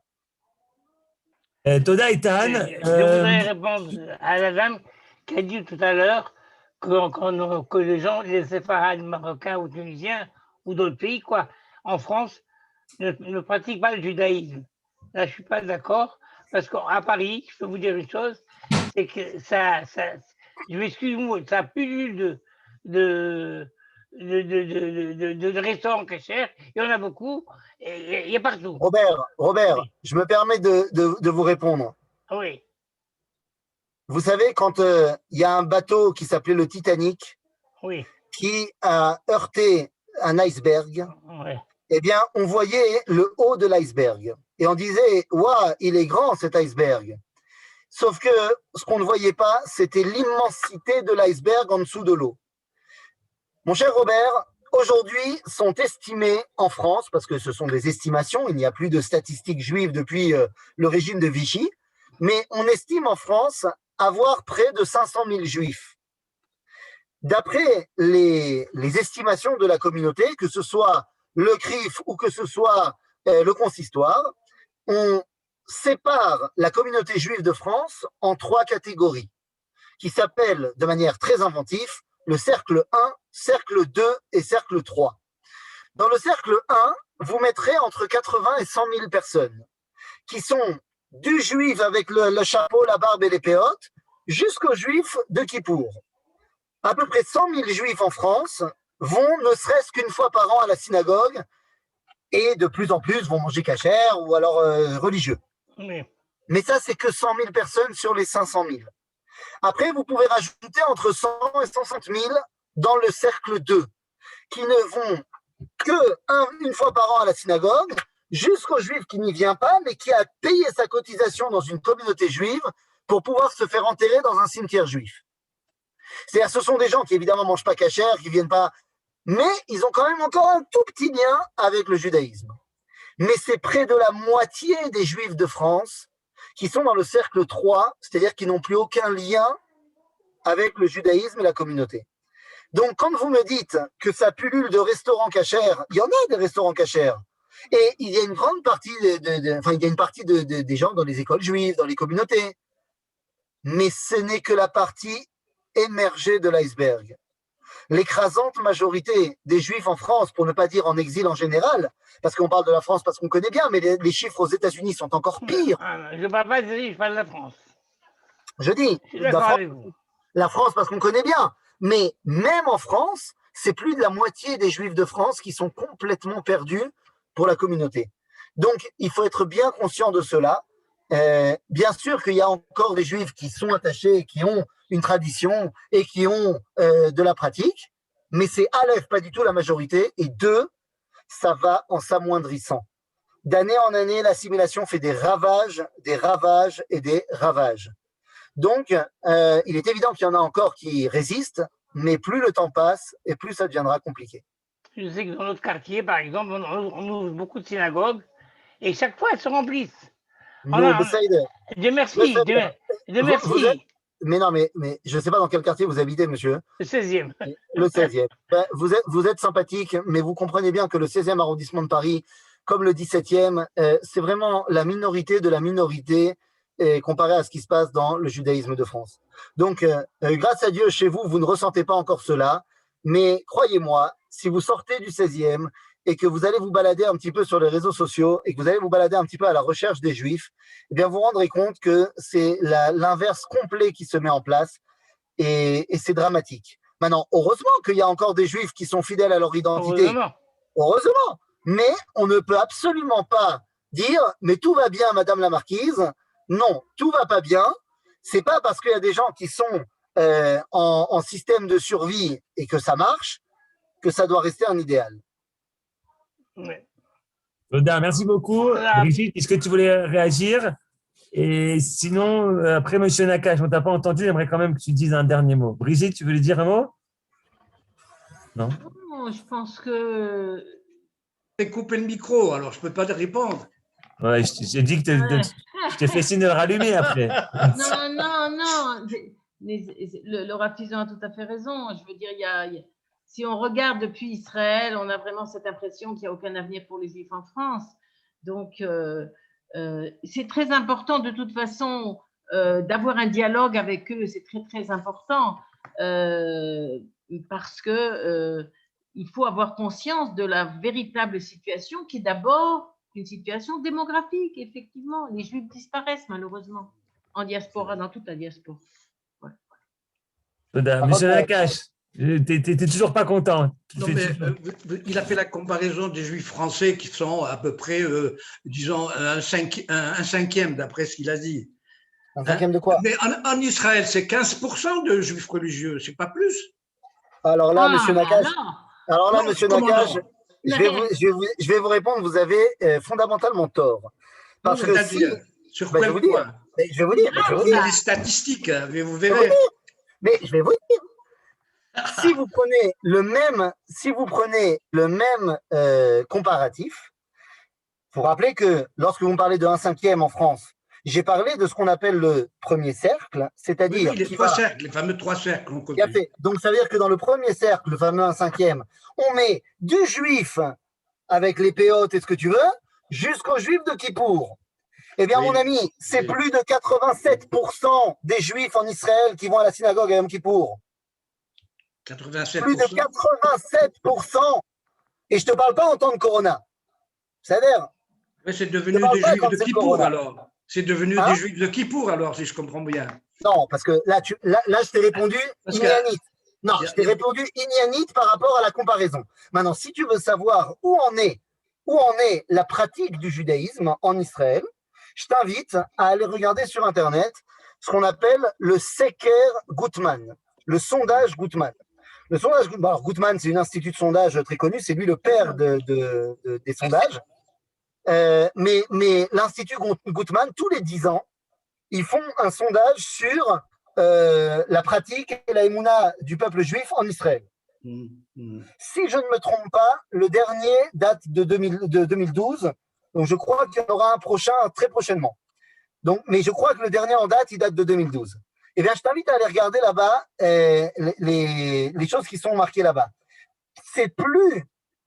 Toda Ethan. Je voudrais répondre à la dame qui a dit tout à l'heure que les gens, les séfarades marocains ou tunisiens ou d'autres pays, quoi, en France, ne pratiquent pas le judaïsme. Là, je ne suis pas d'accord, parce qu'à Paris, je peux vous dire une chose, c'est que je m'excuse, ça pullule de restaurants cachers, il y en a beaucoup, et il y a partout. Robert, oui. Je me permets de vous répondre. Oui. Vous savez, quand il y a un bateau qui s'appelait le Titanic, oui, qui a heurté un iceberg, oui, eh bien, on voyait le haut de l'iceberg. Et on disait, waouh, il est grand cet iceberg. Sauf que ce qu'on ne voyait pas, c'était l'immensité de l'iceberg en dessous de l'eau. Mon cher Robert, aujourd'hui sont estimés en France, parce que ce sont des estimations, il n'y a plus de statistiques juives depuis le régime de Vichy, mais on estime en France avoir près de 500 000 juifs. D'après les estimations de la communauté, que ce soit le CRIF ou que ce soit le consistoire, on sépare la communauté juive de France en 3 catégories, qui s'appellent de manière très inventive le cercle 1, cercle 2 et cercle 3. Dans le cercle 1, vous mettrez entre 80 et 100 000 personnes, qui sont du juif avec le chapeau, la barbe et les péotes, jusqu'aux juifs de Kippour. À peu près 100 000 juifs en France vont ne serait-ce qu'une fois par an à la synagogue et de plus en plus vont manger cachère ou alors religieux. oui. Mais ça, c'est que 100 000 personnes sur les 500 000. Après, vous pouvez rajouter entre 100 et 105 000 dans le cercle 2, qui ne vont que une fois par an à la synagogue, jusqu'au juif qui n'y vient pas, mais qui a payé sa cotisation dans une communauté juive pour pouvoir se faire enterrer dans un cimetière juif. C'est-à-dire, ce sont des gens qui évidemment ne mangent pas cachère, qui ne viennent pas, mais ils ont quand même encore un tout petit lien avec le judaïsme. Mais c'est près de la moitié des juifs de France qui sont dans le cercle 3, c'est-à-dire qui n'ont plus aucun lien avec le judaïsme et la communauté. Donc, quand vous me dites que ça pullule de restaurants cachers, il y en a des restaurants cachers. Et il y a une grande partie, il y a une partie des gens dans les écoles juives, dans les communautés. Mais ce n'est que la partie émergée de l'iceberg. L'écrasante majorité des juifs en France, pour ne pas dire en exil en général, parce qu'on parle de la France parce qu'on connaît bien, mais les chiffres aux États-Unis sont encore pires. Je ne parle pas d'Italie, je parle de la France. Je dis, Je suis d'accord avec vous. La France parce qu'on connaît bien, mais même en France, c'est plus de la moitié des juifs de France qui sont complètement perdus pour la communauté. Donc, il faut être bien conscient de cela. Bien sûr qu'il y a encore des juifs qui sont attachés, qui ont une tradition et qui ont de la pratique, mais c'est Aleph, pas du tout la majorité, et 2, ça va en s'amoindrissant. D'année en année, l'assimilation fait des ravages et des ravages. Donc, il est évident qu'il y en a encore qui résistent, mais plus le temps passe et plus ça deviendra compliqué. Je sais que dans notre quartier, par exemple, on ouvre beaucoup de synagogues et chaque fois elles se remplissent. Dieu merci, Dieu merci. Mais non, mais je ne sais pas dans quel quartier vous habitez, monsieur. Le 16e. Le 16e. Ben, vous êtes sympathique, mais vous comprenez bien que le 16e arrondissement de Paris, comme le 17e, c'est vraiment la minorité de la minorité comparé à ce qui se passe dans le judaïsme de France. Donc, grâce à Dieu, chez vous, vous ne ressentez pas encore cela, mais croyez-moi, si vous sortez du 16e et que vous allez vous balader un petit peu sur les réseaux sociaux et que vous allez vous balader un petit peu à la recherche des Juifs, eh bien, vous vous rendrez compte que c'est l'inverse complet qui se met en place et c'est dramatique. Maintenant, heureusement qu'il y a encore des Juifs qui sont fidèles à leur identité. Heureusement. Mais on ne peut absolument pas dire « mais tout va bien, Madame la Marquise ». Non, tout va pas bien. C'est pas parce qu'il y a des gens qui sont en système de survie et que ça marche que ça doit rester un idéal. Oda, merci beaucoup. Brigitte, est-ce que tu voulais réagir? Et sinon, après Monsieur Nakache, on ne t'a pas entendu, j'aimerais quand même que tu dises un dernier mot. Brigitte, tu veux lui dire un mot? Non? Non, je pense que… J'ai coupé le micro, alors je ne peux pas te répondre. Ouais, j'ai dit que je te fais signe de le rallumer après. Non. Laura Fison a tout à fait raison. Je veux dire, si on regarde depuis Israël, on a vraiment cette impression qu'il n'y a aucun avenir pour les Juifs en France. Donc, c'est très important de toute façon d'avoir un dialogue avec eux. C'est très, très important parce que il faut avoir conscience de la véritable situation qui est d'abord une situation démographique, effectivement. Les Juifs disparaissent malheureusement en diaspora, dans toute la diaspora. Ouais. Monsieur Nakache, tu n'es toujours pas content. Non, mais, il a fait la comparaison des Juifs français qui sont à peu près, disons, un cinquième d'après ce qu'il a dit. Un cinquième de quoi? Mais en Israël, c'est 15% de Juifs religieux, c'est pas plus. Alors là, Monsieur Nakache, Monsieur Nakache, je vais vous répondre, vous avez fondamentalement tort. Parce que sur quoi je vais vous dire. Les statistiques, mais vous verrez. Mais je vais vous dire. Si vous prenez le même comparatif, vous vous rappelez que lorsque vous me parlez de 1/5 en France, j'ai parlé de ce qu'on appelle le premier cercle, c'est-à-dire… Oui, les fameux 3 cercles. Donc, ça veut dire que dans le premier cercle, le fameux 1/5, on met du juif avec les péotes et ce que tu veux, jusqu'aux juifs de Kippour. Eh bien, mon ami, c'est plus de 87% des juifs en Israël qui vont à la synagogue à Yom Kippour. 87%. Plus de 87%. Et je ne te parle pas en temps de Corona. C'est-à-dire… Mais c'est devenu des juifs de Kippour alors. C'est devenu des juifs de Kippour alors, si je comprends bien. Non, parce que là, je t'ai répondu ignanite. Non, je t'ai répondu ignanite par rapport à la comparaison. Maintenant, si tu veux savoir où en est la pratique du judaïsme en Israël, je t'invite à aller regarder sur Internet ce qu'on appelle le Seker Gutman, le sondage Gutman. Le sondage Gutman, alors Gutman, c'est un institut de sondage très connu, c'est lui le père des sondages. Mais l'Institut Gutman, tous les 10 ans, ils font un sondage sur la pratique et la émouna du peuple juif en Israël. Si je ne me trompe pas, le dernier date de 2012, donc je crois qu'il y en aura un prochain très prochainement. Donc, mais je crois que le dernier en date, il date de 2012. Eh bien, je t'invite à aller regarder là-bas les choses qui sont marquées là-bas. C'est plus,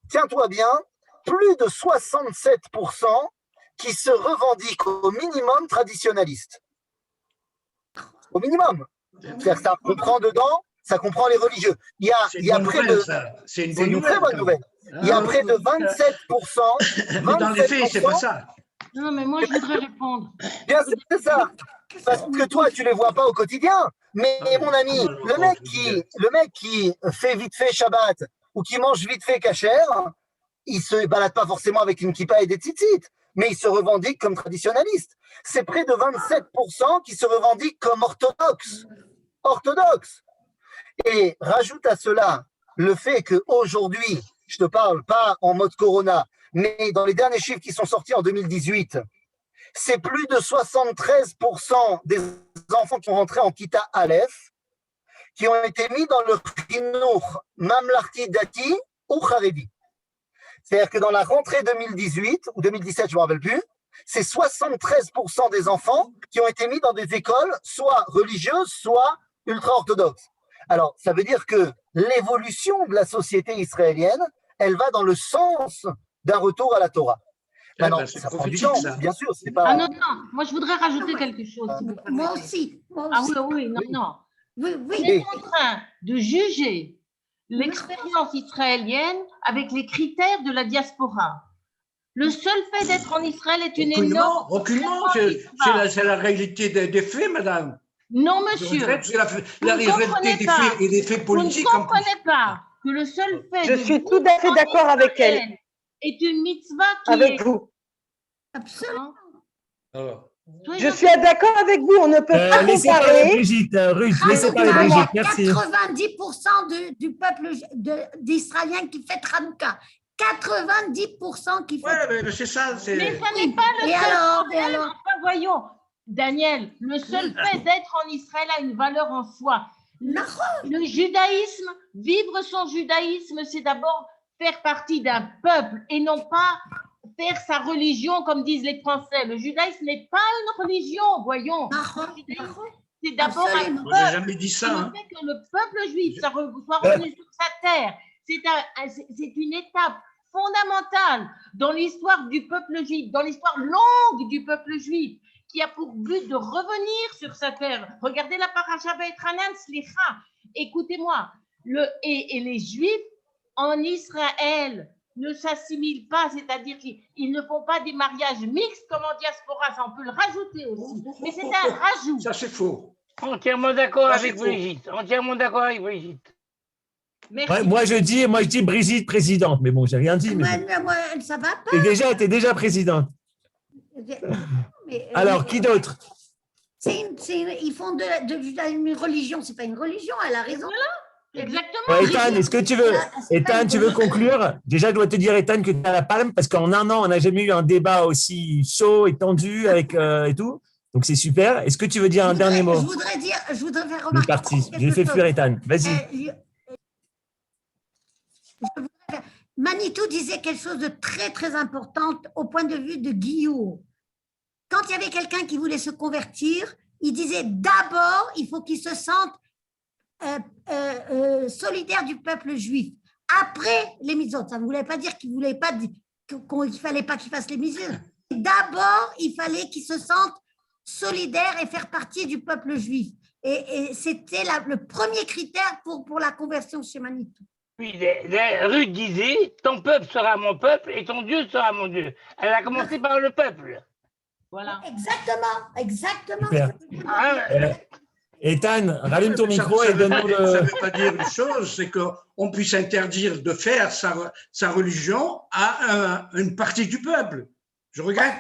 tiens-toi bien, plus de 67% qui se revendiquent au minimum traditionnalistes. Au minimum. C'est-à-dire que ça comprend dedans, ça comprend les religieux. C'est une très bonne nouvelle. Il y a près de 27%. Mais dans les faits, c'est pas ça. Non, mais moi, je voudrais répondre. Bien sûr, c'est ça. Parce que toi, tu ne les vois pas au quotidien. Mais mon ami, le mec qui fait vite fait Shabbat ou qui mange vite fait Kasher, il ne se balade pas forcément avec une kippa et des tzitzit, mais il se revendique comme traditionnaliste. C'est près de 27% qui se revendiquent comme orthodoxes. Et rajoute à cela le fait qu'aujourd'hui, je ne te parle pas en mode Corona, mais dans les derniers chiffres qui sont sortis en 2018, c'est plus de 73% des enfants qui sont rentrés en Kita Aleph qui ont été mis dans le Chinuch Mamlarti Dati ou Haredi. C'est-à-dire que dans la rentrée 2018 ou 2017, je ne me rappelle plus, c'est 73% des enfants qui ont été mis dans des écoles soit religieuses, soit ultra-orthodoxes. Alors, ça veut dire que l'évolution de la société israélienne, elle va dans le sens d'un retour à la Torah. Maintenant, ça prend du temps, bien sûr. C'est pas… Ah non, moi je voudrais rajouter quelque chose. Si vous moi aussi. Ah oui, non. Oui. On est en train de juger l'expérience israélienne avec les critères de la diaspora. Le seul fait d'être en Israël est une énorme… Aucunement, c'est la réalité des faits, madame. Non, Je monsieur. regrette, c'est la Vous ne réalité comprenez des pas. faits et des faits Vous ne politiques. en plus. comprenez pas que le seul fait Je de suis vivre tout à fait en d'accord avec elle. Israël est une mitzvah qui Avec est… vous. Absolument. Alors, Soyez Je gentils. suis d'accord avec vous. On ne peut pas Laissez parler comparer. Brigitte, Ruth, laissez Hanouka, parler il y a Brigitte, merci. 90% du peuple d'Israéliens qui fait Hanouka. 90% qui fait. ouais, mais c'est ça. Mais ça n'est pas le Et seul alors, problème. Enfin, voyons, Daniel, le seul fait d'être en Israël a une valeur en soi. Le judaïsme, vivre son judaïsme, c'est d'abord faire partie d'un peuple et non pas faire sa religion, comme disent les Français. Le judaïsme n'est pas une religion, voyons. Le judaïsme, c'est d'abord un Absolument. Moi, j'ai peuple. jamais dit Et ça. le hein. fait que le peuple juif soit revenu sur sa terre, c'est une étape fondamentale dans l'histoire du peuple juif, dans l'histoire longue du peuple juif, qui a pour but de revenir sur sa terre. Regardez la paracha Be'etranan, Slicha. Écoutez-moi, et les Juifs en Israël ne s'assimilent pas, c'est-à-dire qu'ils ne font pas des mariages mixtes comme en diaspora, ça on peut le rajouter aussi. Mais c'est un rajout. Ça, c'est faux. Entièrement d'accord Ça, avec c'est faux. Brigitte. Entièrement d'accord avec Brigitte. Merci. Ouais, moi je dis Brigitte présidente, mais bon, j'ai rien dit. Mais Moi, ça va pas. t'es déjà présidente. Mais, Alors, qui d'autre? Ils font de judaïsme une religion. C'est pas une religion. Elle a raison. Exactement. Ouais, Ethan, est-ce que tu veux, C'est pas Ethan, une tu veux religion. conclure? Déjà, je dois te dire, Ethan, que tu as la palme parce qu'en un an, on n'a jamais eu un débat aussi chaud et tendu avec et tout. Donc, c'est super. Est-ce que tu veux dire un dernier mot? Je voudrais faire Il est remarquer. parti. quelque J'ai fait chose. fuir Ethan. Vas-y. Manitou disait quelque chose de très, très important au point de vue de Guillaume. Quand il y avait quelqu'un qui voulait se convertir, il disait d'abord, il faut qu'il se sente solidaire du peuple juif. Après les mitzvot, ça ne voulait pas dire qu'il ne fallait pas qu'il fasse les mitzvot. D'abord, il fallait qu'il se sente solidaire et faire partie du peuple juif. Et c'était le premier critère pour la conversion chez Manitou. Puis Ruth disait, ton peuple sera mon peuple et ton Dieu sera mon Dieu. Elle a commencé par le peuple. Voilà. Exactement. Super. Ethan, rallume ton micro et donne-nous Ça ne le. veut pas dire une chose, c'est qu'on puisse interdire de faire sa religion à une partie du peuple. Je regrette.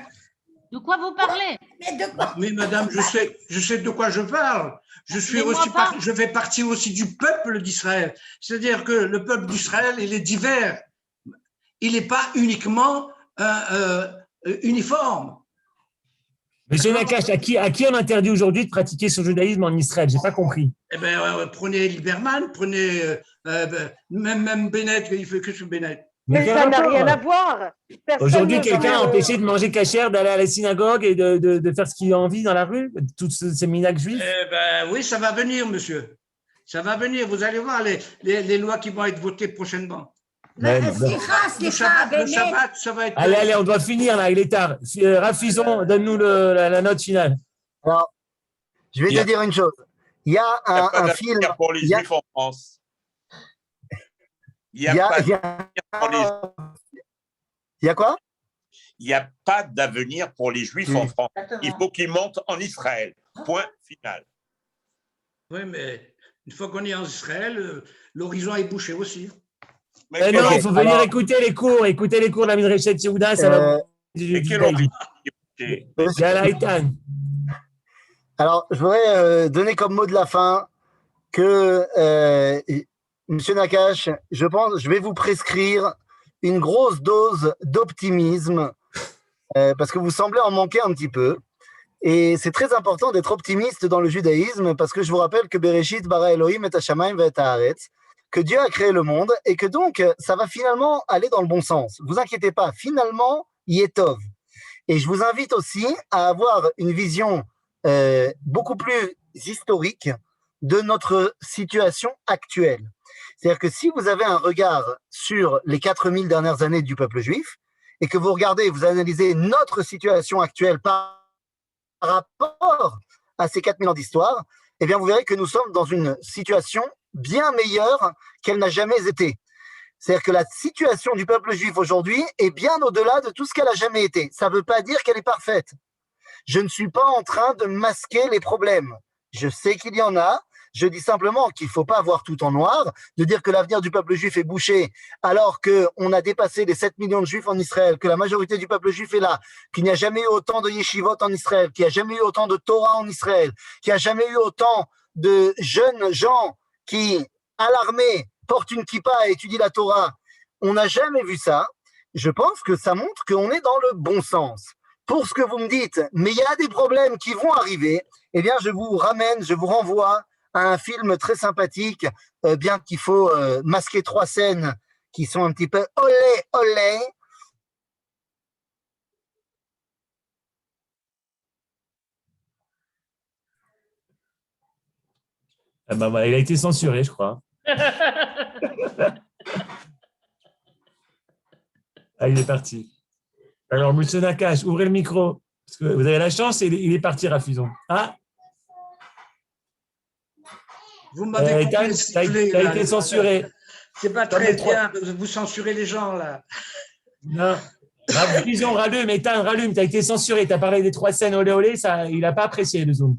De quoi vous parlez? Mais de quoi? Mais madame, je sais de quoi je parle. Je fais partie aussi du peuple d'Israël. C'est-à-dire que le peuple d'Israël, il est divers. Il n'est pas uniquement uniforme. Monsieur Nakache, à qui on interdit aujourd'hui de pratiquer son judaïsme en Israël? J'ai pas compris. Eh bien, prenez Lieberman, prenez même Bennett, il fait que sur Bennett. Mais quel ça n'a rapport? rien à voir. Personne Aujourd'hui, ne quelqu'un a veut- empêché de manger cachère, d'aller à la synagogue et de faire ce qu'il a envie dans la rue, tous ces minhag juifs. Eh ben, oui, ça va venir, monsieur. Ça va venir. Vous allez voir les lois qui vont être votées prochainement. Ouais, bon. Le Shabbat, ça va être… Allez, on doit finir là, il est tard. Rafizon, donne-nous la note finale. Alors, je vais te dire une chose. Il y a Il n'y a pas un d'avenir film. pour les il y a- Juifs en France. Il n'y Il y a, a- pas il y a- d'avenir pour les- il y a quoi? il y a pas d'avenir pour les Juifs en France. Il faut qu'ils montent en Israël. Point final. Oui, mais une fois qu'on est en Israël, l'horizon est bouché aussi. Mais Non, quelle il faut venir alors- écouter les cours de la Midrashet Yehuda, ça va. mais quelle envie. Yalla, Ethan. Alors, je voudrais donner comme mot de la fin que, Monsieur Nakache, je vais vous prescrire une grosse dose d'optimisme parce que vous semblez en manquer un petit peu. Et c'est très important d'être optimiste dans le judaïsme parce que je vous rappelle que Bereshit bara Elohim et Hashamayim ve haaretz, que Dieu a créé le monde et que donc ça va finalement aller dans le bon sens. Vous inquiétez pas, finalement, Yetov. Et je vous invite aussi à avoir une vision beaucoup plus historique de notre situation actuelle. C'est-à-dire que si vous avez un regard sur les 4000 dernières années du peuple juif et que vous regardez, vous analysez notre situation actuelle par rapport à ces 4000 ans d'histoire, eh bien vous verrez que nous sommes dans une situation bien meilleure qu'elle n'a jamais été. C'est-à-dire que la situation du peuple juif aujourd'hui est bien au-delà de tout ce qu'elle a jamais été. Ça ne veut pas dire qu'elle est parfaite. Je ne suis pas en train de masquer les problèmes. Je sais qu'il y en a. Je dis simplement qu'il ne faut pas voir tout en noir, de dire que l'avenir du peuple juif est bouché alors qu'on a dépassé les 7 millions de juifs en Israël, que la majorité du peuple juif est là, qu'il n'y a jamais eu autant de yeshivot en Israël, qu'il n'y a jamais eu autant de Torah en Israël, qu'il n'y a jamais eu autant de jeunes gens qui, à l'armée, portent une kippa et étudient la Torah. On n'a jamais vu ça. Je pense que ça montre qu'on est dans le bon sens. Pour ce que vous me dites, mais il y a des problèmes qui vont arriver, eh bien, je vous ramène, je vous renvoie à un film très sympathique, bien qu'il faut masquer 3 scènes qui sont un petit peu olé, olé. Ah bah, voilà, il a été censuré, je crois. Ah, il est parti. Alors, M. Nakache, ouvrez le micro. Parce que vous avez la chance, il est parti, Rafizon. Ah, Vous m'avez tu as été censuré. C'est pas très bien, vous censurez les gens, là. Non. Rafizon, rallume, éteins, rallume. Tu as été censuré. Tu as parlé des 3 scènes olé olé. Ça, il n'a pas apprécié le Zoom.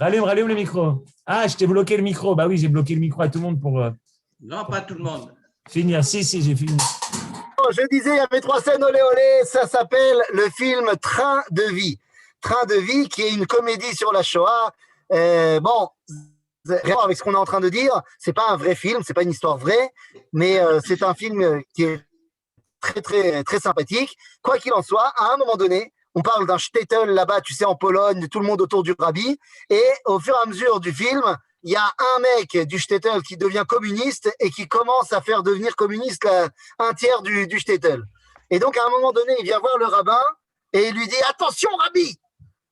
Rallume le micro. Ah, je t'ai bloqué le micro. Bah oui, j'ai bloqué le micro à tout le monde pour. Non, pas tout le monde. Finir. Si, j'ai fini. Je disais, il y avait 3 scènes olé olé. Ça s'appelle le film Train de vie. Train de vie, qui est une comédie sur la Shoah. Bon. Avec ce qu'on est en train de dire, c'est pas un vrai film, c'est pas une histoire vraie, mais c'est un film qui est très très très sympathique. Quoi qu'il en soit, à un moment donné, on parle d'un shtetl là-bas, tu sais, en Pologne, tout le monde autour du rabbi, et au fur et à mesure du film, il y a un mec du shtetl qui devient communiste et qui commence à faire devenir communiste un tiers du shtetl. Et donc à un moment donné, il vient voir le rabbin et il lui dit « Attention, rabbi,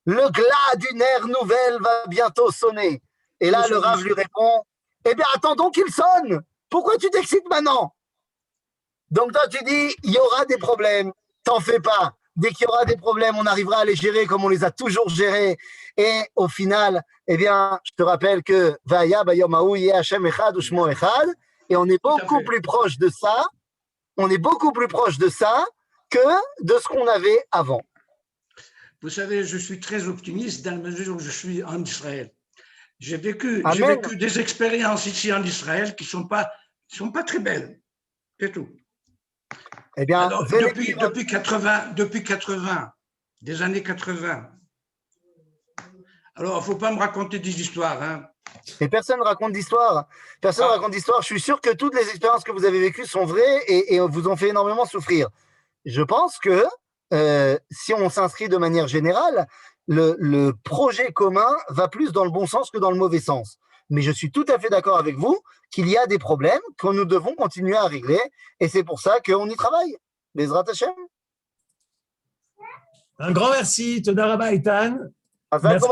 le glas d'une ère nouvelle va bientôt sonner. » Et là, le Rav lui répond, « Eh bien, attendons qu'il sonne. Pourquoi tu t'excites maintenant ?» Donc toi, tu dis, il y aura des problèmes. T'en fais pas. Dès qu'il y aura des problèmes, on arrivera à les gérer comme on les a toujours gérés. Et au final, eh bien, je te rappelle que « Vaya bayom haou yeh Hashem echad u'shmo echad » et on est beaucoup plus proche de ça. On est beaucoup plus proche de ça que de ce qu'on avait avant. Vous savez, je suis très optimiste dans la mesure où je suis en Israël. J'ai vécu des expériences ici en Israël qui ne sont pas très belles. C'est tout. Eh bien, alors, depuis 80, des années 80. Alors, il ne faut pas me raconter des histoires. Hein. Et personne ne raconte d'histoire. Personne ne raconte d'histoire. Je suis sûr que toutes les expériences que vous avez vécues sont vraies et vous ont fait énormément souffrir. Je pense que si on s'inscrit de manière générale, le projet commun va plus dans le bon sens que dans le mauvais sens. Mais je suis tout à fait d'accord avec vous qu'il y a des problèmes que nous devons continuer à régler et c'est pour ça qu'on y travaille. Bezrat Hashem. Un grand merci, Toda Rabba Eitan. Merci.